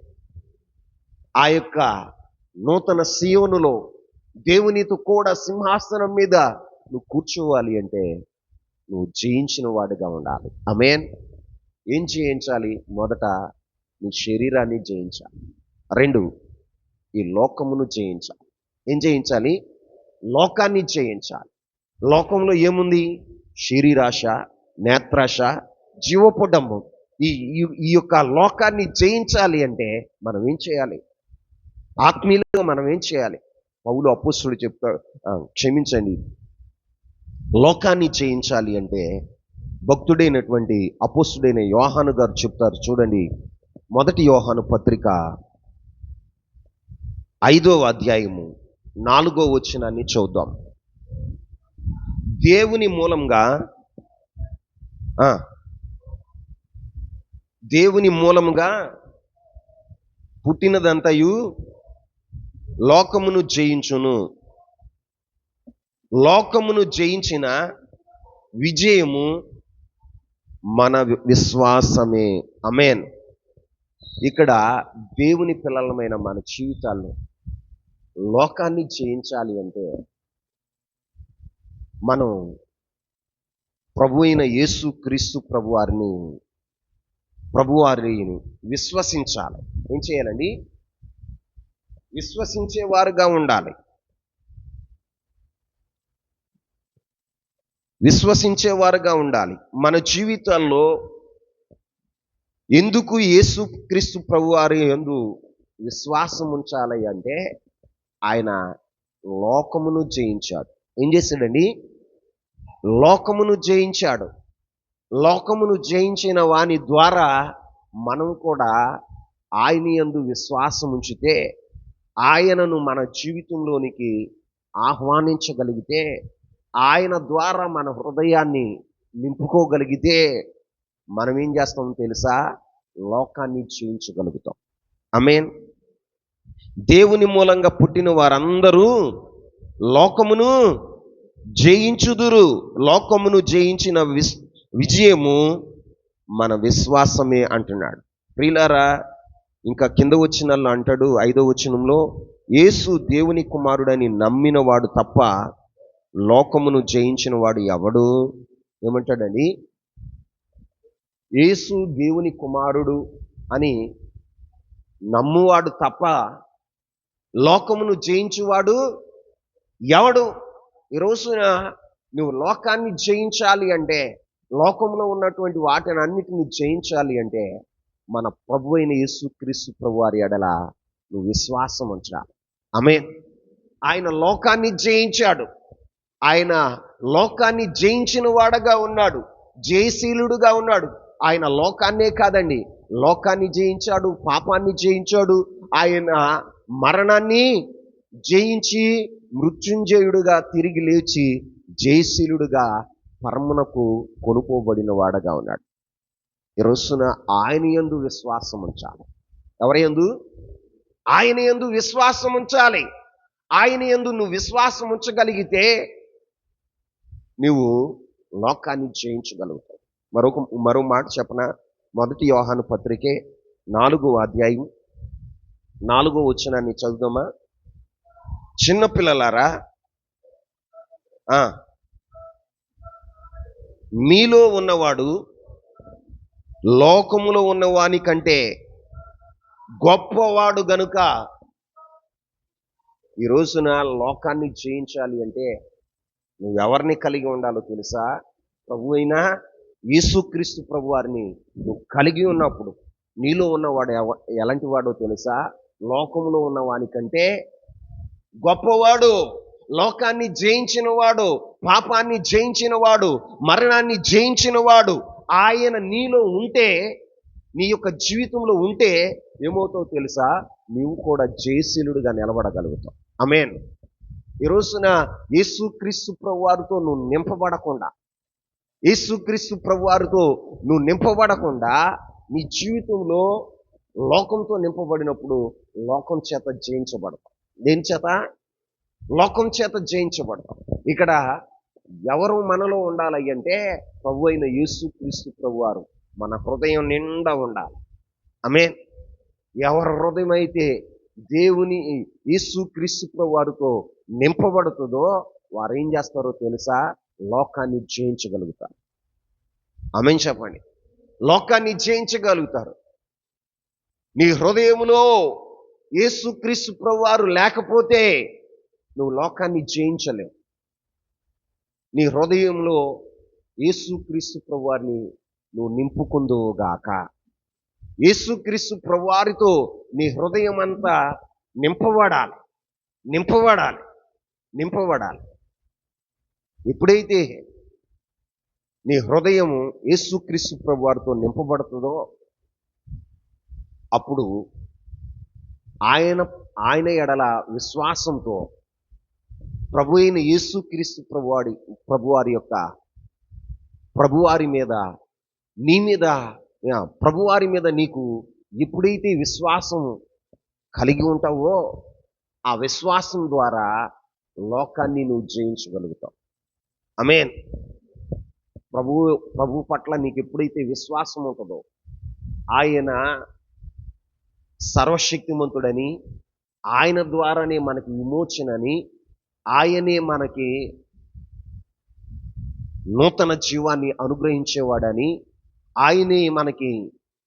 ఆ యొక్క నూతన సీయోనులో దేవునితో కూడా సింహాసనం మీద నువ్వు కూర్చోవాలి అంటే నువ్వు జయించిన వాడిగా ఉండాలి. ఆమేన్. ఏం జయించాలి? మొదట నీ శరీరాన్ని జయించాలి. 2, ఈ లోకమును జయించాలి. ఏం జయించాలి? లోకాన్ని జయించాలి. లోకంలో ఏముంది? శరీరాశ, నేత్రాశ, జీవపుడంబం. ఈ యొక్క లోకాన్ని జయించాలి అంటే మనం ఏం చేయాలి? ఆత్మీయులుగా మనం ఏం చేయాలి? పౌలు అపోస్తలుడు చెప్తాడు, లోకాన్ని జయించాలి అంటే భక్తుడైనటువంటి అపోస్తలుడైన యోహాను గారు చెప్తారు. చూడండి, 1 యోహాను పత్రిక 5వ అధ్యాయము 4వ వచనాన్ని చూద్దాం. దేవుని మూలముగా పుట్టినదంతయు లోకమును జయించును. లోకమును జయించిన విజయము మన విశ్వాసమే. ఆమేన్. ఇక్కడ దేవుని పిల్లలమైన మన జీవితాల్లో లోకాన్ని జయించాలి అంటే మనం ప్రభు అయిన యేసు క్రీస్తు ప్రభువారిని విశ్వసించాలి. ఏం చేయాలండి? విశ్వసించేవారుగా ఉండాలి. మన జీవితాల్లో ఎందుకు యేసు క్రీస్తు ప్రభువారి యందు విశ్వాసం ఉంచాలి అంటే ఆయన లోకమును జయించాడు. ఏం చేశాడండి? లోకమును జయించాడు. లోకమును జయించిన వాని ద్వారా మనం కూడా ఆయన యందు విశ్వాసం ఉంచితే, ఆయనను మన జీవితంలోనికి ఆహ్వానించగలిగితే, ఆయన ద్వారా మన హృదయాన్ని నింపుకోగలిగితే మనం ఏం చేస్తామో తెలుసా? లోకాన్ని జయించగలుగుతాం. ఆమేన్. దేవుని మూలంగా పుట్టిన వారందరూ లోకమును జయించుదురు. లోకమును జయించిన విజయము మన విశ్వాసమే అంటున్నాడు. ప్రియులారా, ఇంకా కింద వచనాల్లో అంటాడు, 5వ వచనంలో, యేసు దేవుని కుమారుడని నమ్మిన వాడు తప్ప లోకమును జయించిన వాడు ఎవడు? ఏమంటాడండి? యేసు దేవుని కుమారుడు అని నమ్మువాడు తప్ప లోకమును జయించువాడు ఎవడు? ఈ రోజున నువ్వు లోకాన్ని జయించాలి అంటే, లోకంలో ఉన్నటువంటి వాటిని అన్నిటిని జయించాలి అంటే మన ప్రభు అయిన యేసు క్రీస్తు ప్రభువారి ఎడల నువ్వు విశ్వాసం ఉంచాలి. ఆమేన్. ఆయన లోకాన్ని జయించాడు. ఆయన లోకాన్ని జయించిన వాడుగా ఉన్నాడు, జయశీలుడుగా ఉన్నాడు. ఆయన లోకాన్నే కాదండి, లోకాన్ని జయించాడు, పాపాన్ని జయించాడు. ఆయన మరణాన్ని జయించి మృత్యుంజయుడుగా తిరిగి లేచి జయశీలుడుగా పరమునకు కొనుకోబడిన వాడుగా ఉన్నాడు. ఈ రోజున ఆయన యందు విశ్వాసం ఉంచాలి. ఎవరి యందు? ఆయన యందు విశ్వాసం ఉంచాలి. ఆయన యందు నువ్వు విశ్వాసం ఉంచగలిగితే నీవు లోకాన్ని జయించగలుగుతావు. మరో మాట చెప్పన, 1 యోహాను పత్రికే 4వ అధ్యాయం 4వ వచనాన్ని చదువుదామా? చిన్నపిల్లలారా, మీలో ఉన్నవాడు లోకములో ఉన్నవాని కంటే గొప్పవాడు గనుక. ఈ రోజున లోకాన్ని జయించాలి అంటే నువ్వెవరిని కలిగి ఉండాలో తెలుసా? ప్రభు అయినా యేసుక్రీస్తు ప్రభు వారిని నువ్వు కలిగి ఉన్నప్పుడు నీలో ఉన్నవాడు ఎలాంటి వాడో తెలుసా? లోకంలో ఉన్నవాని కంటే గొప్పవాడు, లోకాన్ని జయించిన వాడు, పాపాన్ని జయించిన వాడు, మరణాన్ని జయించిన వాడు ఆయన నీలో ఉంటే, నీ యొక్క జీవితంలో ఉంటే ఏమవుతావు తెలుసా? నీవు కూడా జయశీలుడిగా నిలబడగలుగుతావు. ఆమేన్. ఈ రోజున యేసుక్రీస్తు ప్రభువారితో నువ్వు నింపబడకుండా, యేసుక్రీస్తు ప్రభువారితో నువ్వు నింపబడకుండా నీ జీవితంలో లోకంతో నింపబడినప్పుడు లోకం చేత జయించబడతావు. దేని చేత? లోకం చేత జయించబడతాం. ఇక్కడ ఎవరు మనలో ఉండాలి అంటే ప్రభు అయిన యేసుక్రీస్తు ప్రభువారు మన హృదయం నిండా ఉండాలి. ఆమేన్. ఎవరి హృదయం అయితే దేవుని యేసుక్రీస్తు ప్రభువారితో నింపబడుతుందో వారు ఏం చేస్తారో తెలుసా? లోకాన్ని జయించగలుగుతారు. ఆమేన్ చెప్పండి. లోకాన్ని జయించగలుగుతారు. నీ హృదయములో యేసుక్రీస్తు ప్రభువారు లేకపోతే నువ్వు లోకాన్ని జయించలేవు. నీ హృదయంలో యేసుక్రీస్తు ప్రభువారిని నువ్వు నింపుకుందువుగాక. యేసుక్రీస్తు ప్రభువారితో నీ హృదయం అంతా నింపబడాలి, నింపబడాలి, నింపబడాలి. ఎప్పుడైతే నీ హృదయము యేసుక్రీస్తు ప్రభువారితో నింపబడుతుందో అప్పుడు ఆయన ఎడల విశ్వాసంతో ప్రభు అయిన యేసుక్రీస్తు ప్రభువారి మీద నీ మీద ప్రభువారి మీద నీకు ఎప్పుడైతే విశ్వాసం కలిగి ఉంటావో ఆ విశ్వాసం ద్వారా లోకాన్ని నువ్వు జయించగలుగుతావు. ఆమేన్. ప్రభు పట్ల నీకు ఎప్పుడైతే విశ్వాసం ఉంటుందో ఆయన సర్వశక్తిమంతుడని, ఆయన ద్వారానే మనకి విమోచనని, ఆయనే మనకి నూతన జీవాన్ని అనుగ్రహించేవాడని, ఆయనే మనకి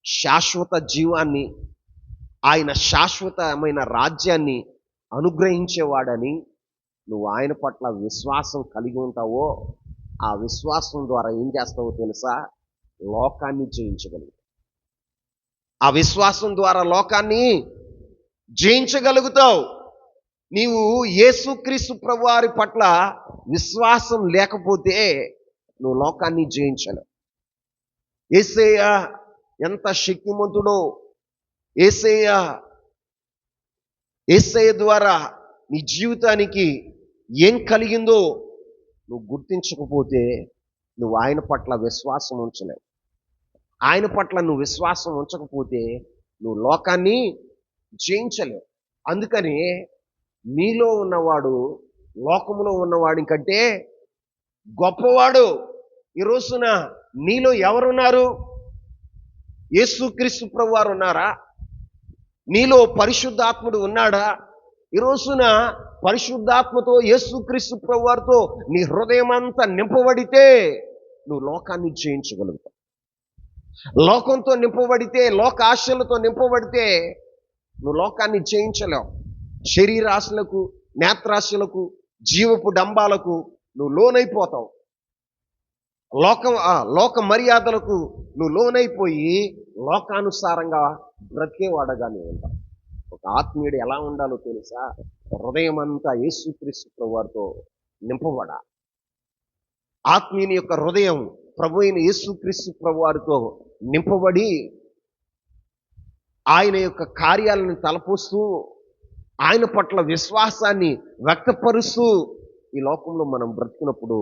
శాశ్వత జీవాన్ని, ఆయన శాశ్వతమైన రాజ్యాన్ని అనుగ్రహించేవాడని నువ్వు ఆయన పట్ల విశ్వాసం కలిగి ఉంటావో ఆ విశ్వాసం ద్వారా ఏం చేస్తావో తెలుసా? లోకాన్ని జయించగలుగుతావు. ఆ విశ్వాసం ద్వారా లోకాన్ని జయించగలుగుతావు. నీవు యేసుక్రీస్తు ప్రభువారి పట్ల విశ్వాసం లేకపోతే నువ్వు లోకాన్ని జయించలేవు. యేసయ్య ఎంత శక్తిమంతుడో, యేసయ్య ద్వారా నీ జీవితానికి ఏం కలిగిందో నువ్వు గుర్తించకపోతే నువ్వు ఆయన పట్ల విశ్వాసం ఉంచలేవు. ఆయన పట్ల నువ్వు విశ్వాసం ఉంచకపోతే నువ్వు లోకాన్ని జయించలేవు. అందుకని నీలో ఉన్నవాడు లోకంలో ఉన్నవాడి కంటే గొప్పవాడు. ఈ రోజున నీలో ఎవరున్నారు? యేసుక్రీస్తు ప్రభువారు ఉన్నారా? నీలో పరిశుద్ధాత్ముడు ఉన్నాడా? ఈ రోజున పరిశుద్ధాత్మతో యేసుక్రీస్తు ప్రభువారితో నీ హృదయం అంతా నింపబడితే నువ్వు లోకాన్ని జయించగలుగుతావు. లోకంతో నింపబడితే, లోక ఆశలతో నింపబడితే నువ్వు లోకాన్ని జయించలేవు. శరీరాశలకు, నేత్రాశలకు, జీవపు డంబాలకు నువ్వు లోనైపోతావు. లోక మర్యాదలకు నువ్వు లోనైపోయి లోకానుసారంగా బ్రతికేవాడగా నువ్వు ఉంటావు. ఒక ఆత్మీయుడు ఎలా ఉండాలో తెలుసా? హృదయం అంతా యేసుక్రీస్తు ప్రభువారితో నింపబడాలి. ఆత్మీయుని యొక్క హృదయం ప్రభు అయిన యేసుక్రీస్తు ప్రభువారితో నింపబడి ఆయన యొక్క కార్యాలను తలపోస్తూ ఆయన పట్ల విశ్వాసాన్ని వ్యక్తపరుస్తూ ఈ లోకంలో మనం బ్రతికినప్పుడు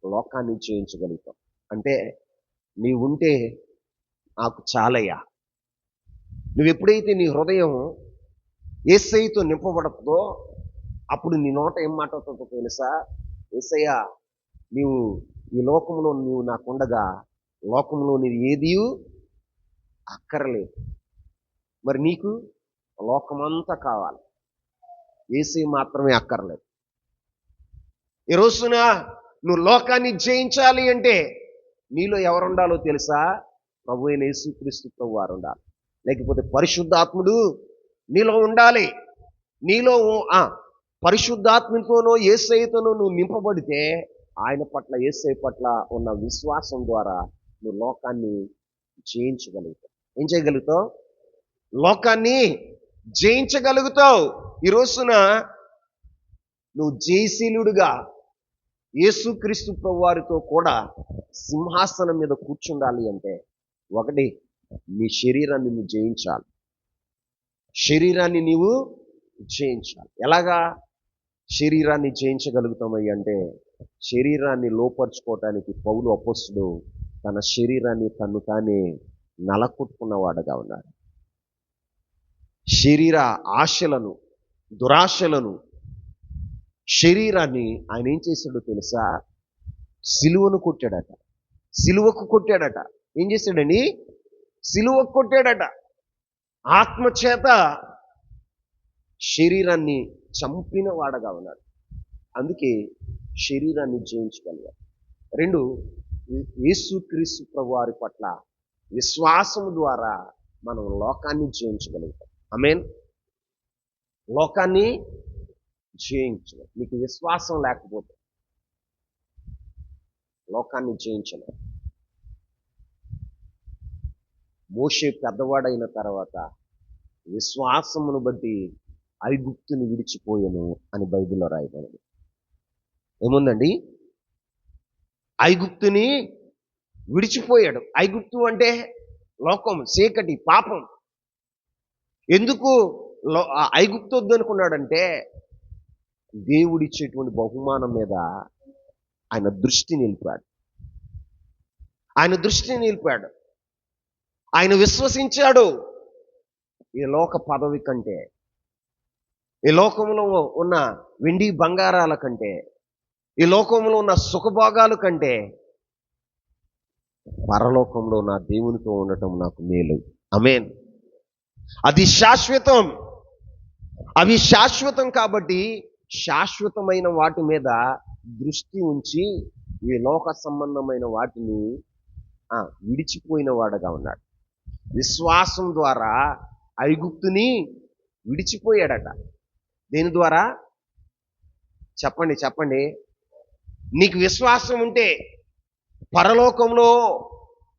లోకాన్ని జయించగలుగుతాం. అంటే నీవుంటే నాకు చాలయ్యా. నువ్వు ఎప్పుడైతే నీ హృదయం యేసయ్యతో నింపబడుతుందో అప్పుడు నీ నోట ఏం మాట్లాడుతుందో తెలుసా? యేసయ్యా నీవు ఈ లోకంలో నీవు నాకుండగా లోకంలో నీది ఏది అక్కర్లేదు. మరి నీకు లోకమంతా కావాలి, ఏసీ మాత్రమే అక్కర్లేదు. ఈ రోజున నువ్వు లోకాన్ని జయించాలి అంటే నీలో ఎవరుండాలో తెలుసా? ప్రభు అయిన యేసుక్రీస్తు ప్రభు వారు ఉండాలి, లేకపోతే పరిశుద్ధాత్ముడు నీలో ఉండాలి. నీలో పరిశుద్ధాత్మతోనో యేసయ్యతోనో నువ్వు నింపబడితే ఆయన పట్ల, యేసయ్య పట్ల ఉన్న విశ్వాసం ద్వారా నువ్వు లోకాన్ని జయించగలుగుతావు. ఏం చేయగలుగుతావు? లోకాన్ని జయించగలుగుతావు. ఈ రోజున నువ్వు జయశీలుడుగా యేసుక్రీస్తు ప్రభువారితో కూడా సింహాసనం మీద కూర్చుండాలి అంటే ఒకటి, నీ శరీరాన్ని నువ్వు జయించాలి. శరీరాన్ని నీవు జయించాలి. ఎలాగా శరీరాన్ని జయించగలుగుతామయ్య అంటే, శరీరాన్ని లోపరుచుకోవటానికి పౌలు అపోస్తలుడు తన శరీరాన్ని తన్ను తానే నలకొట్టుకున్నవాడుగా ఉన్నాడు. శరీర ఆశలను, దురాశలను, శరీరాన్ని ఆయన ఏం చేశాడో తెలుసా? సిలువను కొట్టాడట. సిలువకు కొట్టాడట. ఏం చేశాడని? సిలువకు కొట్టాడట. ఆత్మచేత శరీరాన్ని చంపిన వాడగా ఉన్నాడు. అందుకే శరీరాన్ని జయించగలిగాడు. రెండు, యేసుక్రీస్తు ప్రభువారి పట్ల విశ్వాసం ద్వారా మనం లోకాన్ని జయించగలుగుతాం. ఆమేన్. లోకాన్ని జయించలేం. నీకు విశ్వాసం లేకపోతే లోకాన్ని జయించలేం. మోషే పెద్దవాడైన తర్వాత విశ్వాసమును బట్టి ఐగుప్తుని విడిచిపోయెను అని బైబిల్లో రాయబడింది. ఏముందండి? ఐగుప్తుని విడిచిపోయాడు. ఐగుప్తు అంటే లోకం, చీకటి, పాపం. ఎందుకు ఐగుప్తు వద్దనుకున్నాడంటే దేవుడిచ్చేటువంటి బహుమానం మీద ఆయన దృష్టి నిలిపాడు. ఆయన విశ్వసించాడు. ఈ లోక పదవి కంటే, ఈ లోకంలో ఉన్న వెండి బంగారాల కంటే, ఈ లోకంలో ఉన్న సుఖభోగాల కంటే పరలోకంలో నా దేవునితో ఉండటం నాకు మేలు. ఆమేన్. అది శాశ్వతం. అవి శాశ్వతం కాబట్టి శాశ్వతమైన వాటి మీద దృష్టి ఉంచి ఈ లోక సంబంధమైన వాటిని విడిచిపోయిన వాడుగా ఉన్నాడు. విశ్వాసం ద్వారా ఐగుప్తుని విడిచిపోయాడట. దేని ద్వారా? చెప్పండి. నీకు విశ్వాసం ఉంటే పరలోకంలో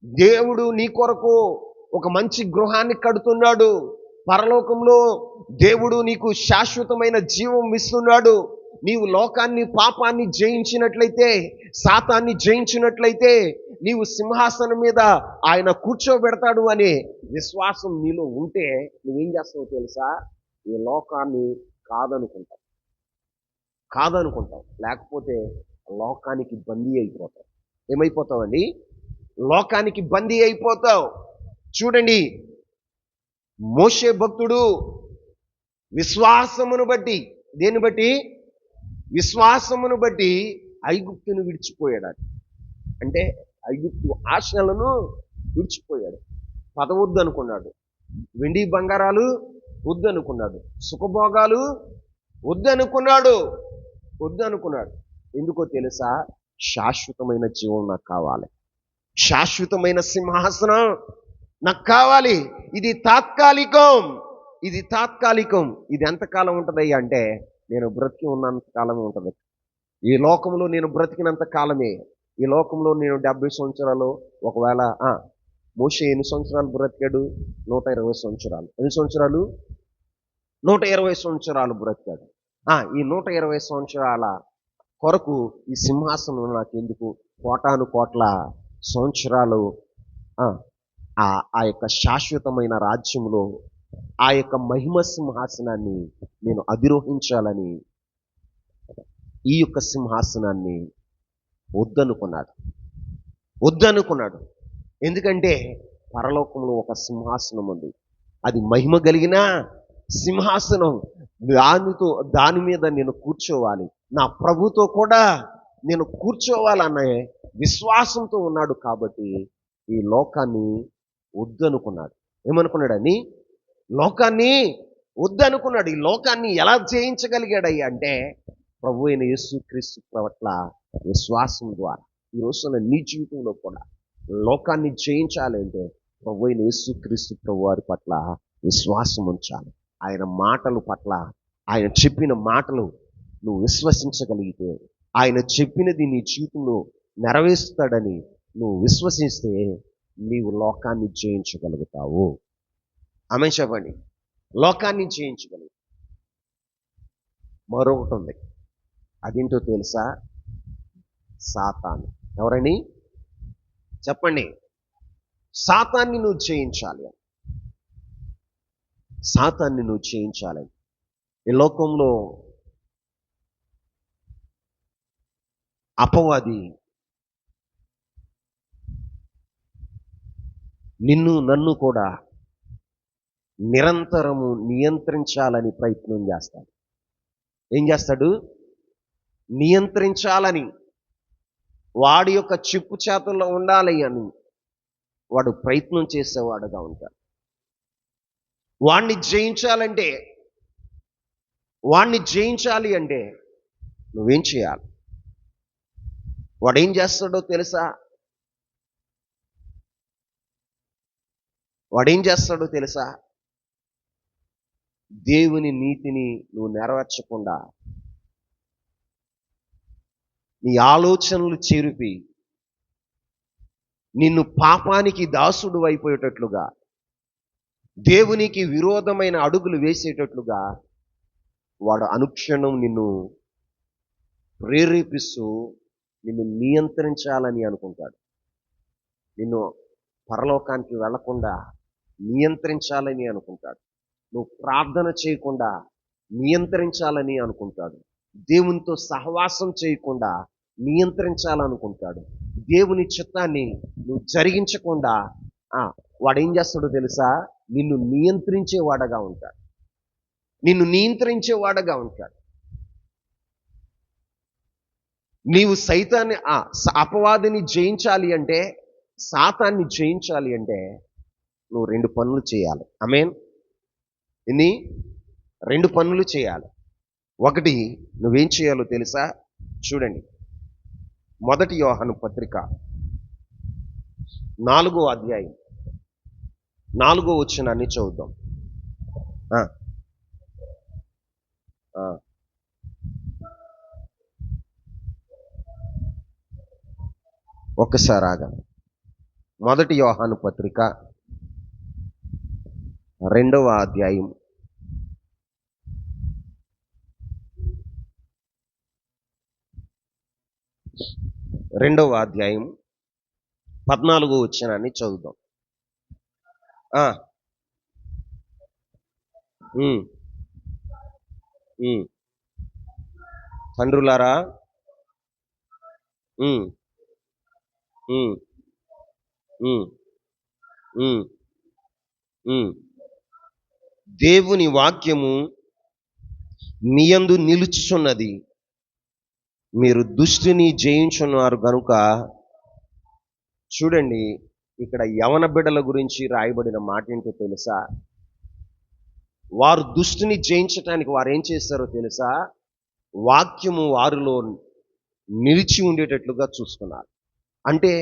దేవుడు నీ కొరకు ఒక మంచి గృహాన్ని కడుతున్నాడు. పరలోకంలో దేవుడు నీకు శాశ్వతమైన జీవం ఇస్తున్నాడు. నీవు లోకాన్ని, పాపాన్ని జయించినట్లయితే, సాతాన్ని జయించినట్లయితే నీవు సింహాసనం మీద ఆయన కూర్చోబెడతాడు అనే విశ్వాసం నీలో ఉంటే నువ్వేం చేస్తావో తెలుసా? ఈ లోకాన్ని కాదనుకుంటావు. లేకపోతే లోకానికి బందీ అయిపోతావు. ఏమైపోతావండి? లోకానికి బందీ అయిపోతావు. చూడండి, మోషే భక్తుడు విశ్వాసమును బట్టి, దేని బట్టి? విశ్వాసమును బట్టి ఐగుప్తును విడిచిపోయాడు. అంటే ఐగుప్తు ఆశలను విడిచిపోయాడు. పదవి వద్దనుకున్నాడు, వెండి బంగారాలు వద్దనుకున్నాడు, సుఖభోగాలు వద్దనుకున్నాడు. ఎందుకో తెలుసా? శాశ్వతమైన జీవం నాకు కావాలి, శాశ్వతమైన సింహాసనం నాకు కావాలి. ఇది తాత్కాలికం. ఇది ఎంతకాలం ఉంటుందయ్యా అంటే, నేను బ్రతికి ఉన్నంత కాలమే ఉంటుంది. ఈ లోకంలో నేను బ్రతికినంత కాలమే. ఈ లోకంలో నేను 70 సంవత్సరాలు, ఒకవేళ మోషే ఎన్ని సంవత్సరాలు బ్రతికాడు? 120 సంవత్సరాలు. ఎన్ని సంవత్సరాలు? 120 సంవత్సరాలు బ్రతికాడు. ఈ 120 సంవత్సరాల కొరకు ఈ సింహాసనం నాకెందుకు? కోటాను కోట్ల సంవత్సరాలు ఆ యొక్క శాశ్వతమైన రాజ్యంలో ఆ యొక్క మహిమ సింహాసనాన్ని నేను అధిరోహించాలని ఈ యొక్క సింహాసనాన్ని వద్దనుకున్నాడు. ఎందుకంటే పరలోకంలో ఒక సింహాసనం ఉంది. అది మహిమ కలిగిన సింహాసనం. దాని మీద నేను కూర్చోవాలి, నా ప్రభుతో కూడా నేను కూర్చోవాలనే విశ్వాసంతో ఉన్నాడు కాబట్టి ఈ లోకాన్ని వద్దనుకున్నాడు. ఏమనుకున్నాడని? లోకాన్ని వద్దనుకున్నాడు. ఈ లోకాన్ని ఎలా జయించగలిగాడయ్యా అంటే ప్రభు అయిన యేసుక్రీస్తు పట్ల విశ్వాసం ద్వారా. ఈ రోజున నీ జీవితంలో కూడా లోకాన్ని జయించాలి అంటే ప్రభు అయిన యేసుక్రీస్తు ప్రభు వారి పట్ల విశ్వాసం ఉంచాలి. ఆయన మాటల పట్ల, ఆయన చెప్పిన మాటలు నువ్వు విశ్వసించగలిగితే, ఆయన చెప్పినది నీ జీవితంలో నెరవేరుస్తాడని నువ్వు విశ్వసిస్తే నీవు లోకాన్ని జయించగలుగుతావు. ఆమె చెప్పండి. లోకాన్ని జయించగలుగుతావు. మరొకటి ఉంది, అదేంటో తెలుసా? సాతాను. ఎవరని చెప్పండి? సాతాన్ని నువ్వు జయించాలి. సాతాన్ని నువ్వు జయించాలని ఈ లోకంలో అపవాది నిన్ను నన్ను కూడా నిరంతరము నియంత్రించాలని ప్రయత్నం చేస్తాడు. ఏం చేస్తాడు? నియంత్రించాలని, వాడి యొక్క చిప్పు చేతుల్లో ఉండాలి అని వాడు ప్రయత్నం చేసేవాడుగా ఉంటాడు. వాణ్ణి జయించాలి అంటే నువ్వేం చేయాలి? వాడేం చేస్తాడో తెలుసా? దేవుని నీతిని నువ్వు నెరవేర్చకుండా నీ ఆలోచనలు చెరిపి నిన్ను పాపానికి దాసుడు అయిపోయేటట్లుగా, దేవునికి విరోధమైన అడుగులు వేసేటట్లుగా వాడు అనుక్షణం నిన్ను ప్రేరేపిస్తూ నిన్ను నియంత్రించాలని అనుకుంటాడు. నిన్ను పరలోకానికి వెళ్లకుండా నియంత్రించాలని అనుకుంటాడు. నువ్వు ప్రార్థన చేయకుండా నియంత్రించాలని అనుకుంటాడు. దేవునితో సహవాసం చేయకుండా నియంత్రించాలనుకుంటాడు. దేవుని చిత్తాన్ని నువ్వు జరిగించకుండా వాడేం చేస్తాడో తెలుసా? నిన్ను నియంత్రించేవాడగా ఉంటాడు. నీవు సైతాన్ని అపవాదిని జయించాలి అంటే, సాతాన్ని జయించాలి అంటే నువ్వు 2 పనులు చేయాలి. ఆమేన్. ఎన్ని? 2 పనులు చేయాలి. ఒకటి, నువ్వేం చేయాలో తెలుసా? చూడండి, 1 యోహాను పత్రిక 4వ అధ్యాయం 4వ వచనాన్ని చదువుదాం. ఒక్కసారి ఆగండి. 1 యోహాను పత్రిక 2వ అధ్యాయం 14వ వచనాన్ని చదువుదాం. తండ్రులారా, దేవుని వాక్యము మీయందు నిలుచుచున్నది, మీరు దుష్టుని జయించున్నారు గనుక. చూడండి, ఇక్కడ యవన బిడ్డల గురించి రాయబడిన మాట ఏంటో తెలుసా? వారు దుష్టుని జయించటానికి వారు ఏం చేస్తారో తెలుసా? వాక్యము వారిలో నిలిచి ఉండేటట్లుగా చూస్తున్నారు. అంటే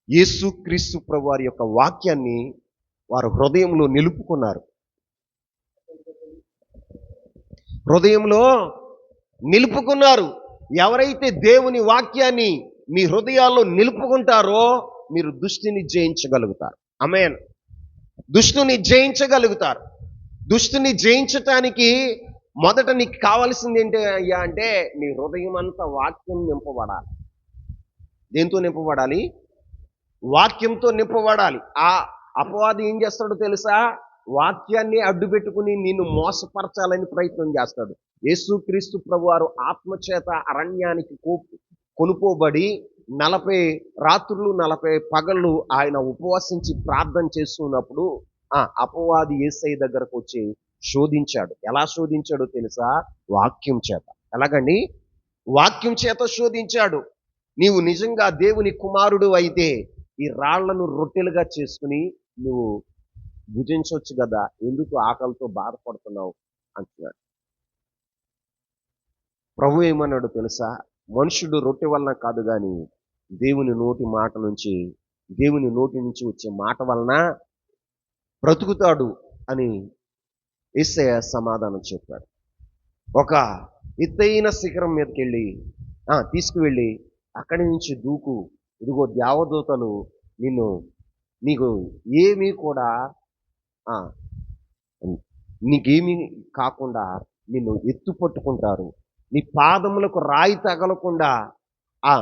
యేసుక్రీస్తు ప్రభు వారి యొక్క వాక్యాన్ని వారు హృదయంలో నిలుపుకున్నారు. ఎవరైతే దేవుని వాక్యాన్ని మీ హృదయాల్లో నిలుపుకుంటారో మీరు దుష్టుని జయించగలుగుతారు. ఆమేన్. దుష్టుని జయించగలుగుతారు. దుష్టుని జయించటానికి మొదట నీకు కావాల్సింది ఏంటి అయ్యా అంటే, నీ హృదయం అంతా వాక్యం నింపబడాలి. దేంతో నింపబడాలి? వాక్యంతో నింపబడాలి. ఆ అపవాది ఏం చేస్తాడో తెలుసా? వాక్యాన్ని అడ్డు పెట్టుకుని నిన్ను మోసపరచాలని ప్రయత్నం చేస్తాడు. యేసుక్రీస్తు ప్రభువారు ఆత్మచేత అరణ్యానికి కొనుపోబడి 40 రాత్రులు 40 పగళ్ళు ఆయన ఉపవాసించి ప్రార్థన చేస్తున్నప్పుడు అపవాది యేసయ్య దగ్గరకు వచ్చి శోధించాడు. ఎలా శోధించాడో తెలుసా? వాక్యం చేత. ఎలాగండి? వాక్యం చేత శోధించాడు. నీవు నిజంగా దేవుని కుమారుడు అయితే ఈ రాళ్లను రొట్టెలుగా చేసుకుని నువ్వు భుజించవచ్చు కదా, ఎందుకు ఆకలితో బాధపడుతున్నావు అంటున్నాడు. ప్రభు ఏమన్నాడు తెలుసా? మనుషుడు రొట్టె వలన కాదు గాని దేవుని నోటి నుంచి వచ్చే మాట వలన బ్రతుకుతాడు అని యేసయ్య సమాధానం చెప్పాడు. ఒక ఎత్తైన శిఖరం మీదకి తీసుకువెళ్ళి అక్కడి నుంచి దూకు, ఇదిగో దేవదూతలు నీకు ఏమీ కూడా నీకేమీ కాకుండా నిన్ను ఎత్తు పట్టుకుంటారు, నీ పాదములకు రాయి తగలకుండా ఆ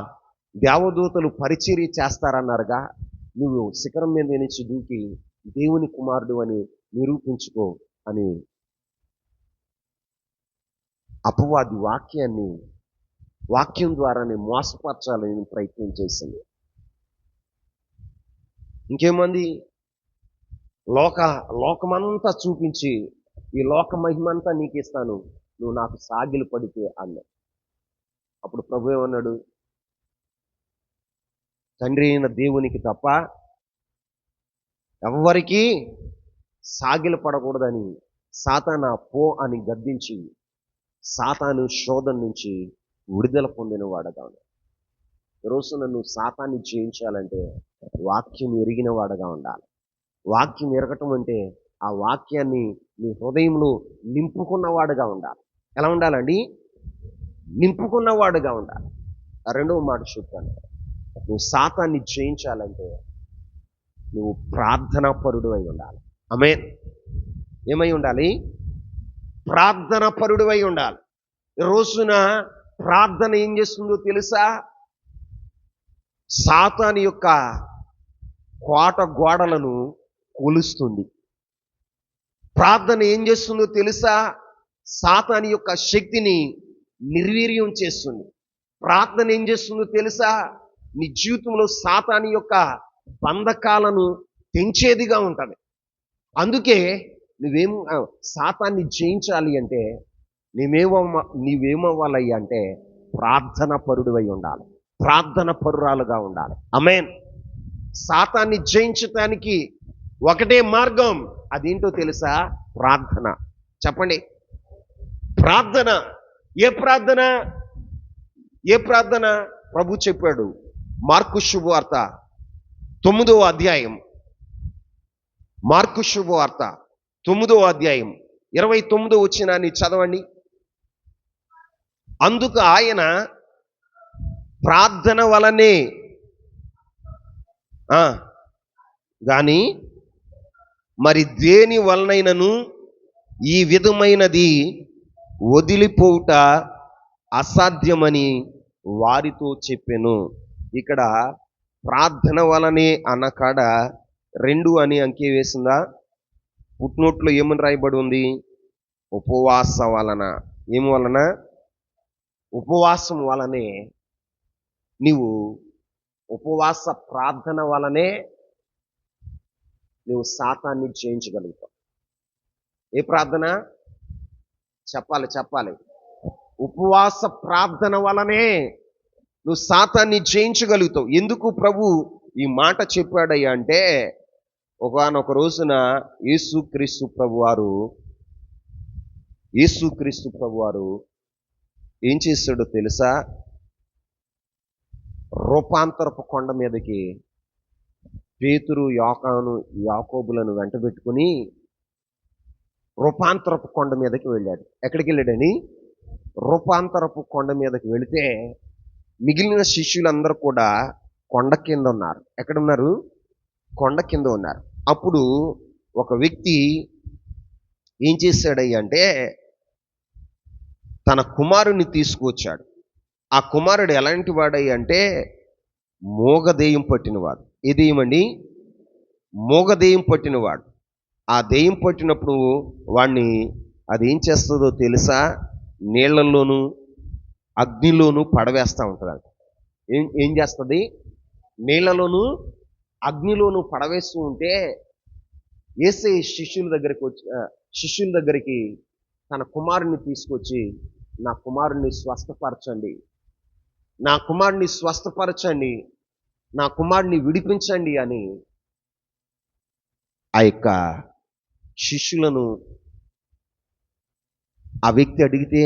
దేవదూతలు పరిచర్య చేస్తారన్నారుగా. నువ్వు శిఖరం మీద నుంచి దూకి దేవుని కుమారుడు అని నిరూపించుకో అని అపవాది వాక్యం ద్వారానే మోసపరచాలని ప్రయత్నం చేసింది. ఇంకేమంది? లోకమంతా చూపించి ఈ లోక మహిమంతా నీకు ఇస్తాను, నువ్వు నాకు సాగిలు పడితే అన్నాడు. అప్పుడు ప్రభు ఏమన్నాడు? తండ్రి అయిన దేవునికి తప్ప ఎవ్వరికీ సాగిలు పడకూడదని సాతానా పో అని గద్దించి సాతాను శోధన నుంచి విడుదల పొందిన వాడగా ఉన్నాడు. ఈరోజు నన్ను సాతాన్ని జయించాలంటే వాక్యం ఎరిగిన వాడగా ఉండాలి. వాక్యం ఎరగటం అంటే ఆ వాక్యాన్ని నీ హృదయంలో నింపుకున్నవాడుగా ఉండాలి. ఎలా ఉండాలండి? నింపుకున్నవాడుగా ఉండాలి. రెండవ మాట చూస్తాను, నువ్వు సాతాన్ని జయించాలంటే నువ్వు ప్రార్థనా పరుడు అయి ఉండాలి. ఆమేన్. ఏమై ఉండాలి? ప్రార్థనా పరుడు అయి ఉండాలి. ఈ రోజున ప్రార్థన ఏం చేస్తుందో తెలుసా? సాతాను యొక్క కోట గోడలను కూలుస్తుంది. ప్రార్థన ఏం చేస్తుందో తెలుసా? సాతాను యొక్క శక్తిని నిర్వీర్యం చేస్తుంది. ప్రార్థన ఏం చేస్తుందో తెలుసా? నీ జీవితంలో సాతాను యొక్క బంధకాలను తెంచేదిగా ఉంటుంది. అందుకే సాతాన్ని జయించాలి అంటే నీవేమవ్వాలయ్యా అంటే ప్రార్థన పరుడువై ఉండాలి, ప్రార్థన పరురాలుగా ఉండాలి. ఆమేన్. సాతాన్ని జయించటానికి ఒకటే మార్గం, అదేంటో తెలుసా? ప్రార్థన. చెప్పండి, ప్రార్థన. ఏ ప్రార్థన? ప్రభు చెప్పాడు. మార్కు శుభవార్త 9వ అధ్యాయం, మార్కు శుభవార్త 9వ అధ్యాయం 29వ వచనాన్ని చదవండి. అందుకు ఆయన ప్రార్థన వలనే గాని మరి దేని వలనైనను ఈ విధమైనది వదిలిపోవుట అసాధ్యమని వారితో చెప్పెను. ఇక్కడ ప్రార్థన వలనే అన్నకాడ 2 అని అంకె వేసిందా? పుట్నోట్లో ఏమని రాయబడి ఉంది? ఉపవాస వలన. ఏమి వలన? ఉపవాసం వలనే. నీవు ఉపవాస ప్రార్థన వలనే నువ్వు సాతాన్ని జయించగలుగుతావు. ఏ ప్రార్థన? చెప్పాలి. ఉపవాస ప్రార్థన వలనే నువ్వు సాతాన్ని జయించగలుగుతావు. ఎందుకు ప్రభు ఈ మాట చెప్పాడయ్యా అంటే, ఒకానొక రోజున యేసుక్రీస్తు ప్రభువారు ఏం చేశాడో తెలుసా? రూపాంతరపు కొండ మీదకి పేతురు, యాకోబులను వెంట పెట్టుకుని రూపాంతరపు కొండ మీదకి వెళ్ళాడు. ఎక్కడికి వెళ్ళాడని? రూపాంతరపు కొండ మీదకి వెళితే మిగిలిన శిష్యులందరూ కూడా కొండ కింద ఉన్నారు. ఎక్కడున్నారు? కొండ కింద ఉన్నారు. అప్పుడు ఒక వ్యక్తి ఏం చేశాడయ్యా అంటే తన కుమారుని తీసుకువచ్చాడు. ఆ కుమారుడు ఎలాంటి వాడయ్యా అంటే మోగదెయ్యం పట్టినవాడు. ఏ దెయ్యమండి? మోగదెయ్యం పట్టినవాడు. ఆ దెయ్యం పట్టినప్పుడు వాడిని అది ఏం చేస్తుందో తెలుసా? నీళ్లలోనూ అగ్నిలోనూ పడవేస్తూ ఉంటుంది. ఏం చేస్తుంది? నీళ్లలోనూ అగ్నిలోనూ పడవేస్తూ ఉంటే యేసయ్య శిష్యుల దగ్గరికి తన కుమారుని తీసుకొచ్చి, నా కుమారుని స్వస్థపరచండి, నా కుమారుని స్వస్థపరచండి, నా కుమారుని విడిపించండి అని ఆ యొక్క శిష్యులను ఆ వ్యక్తి అడిగితే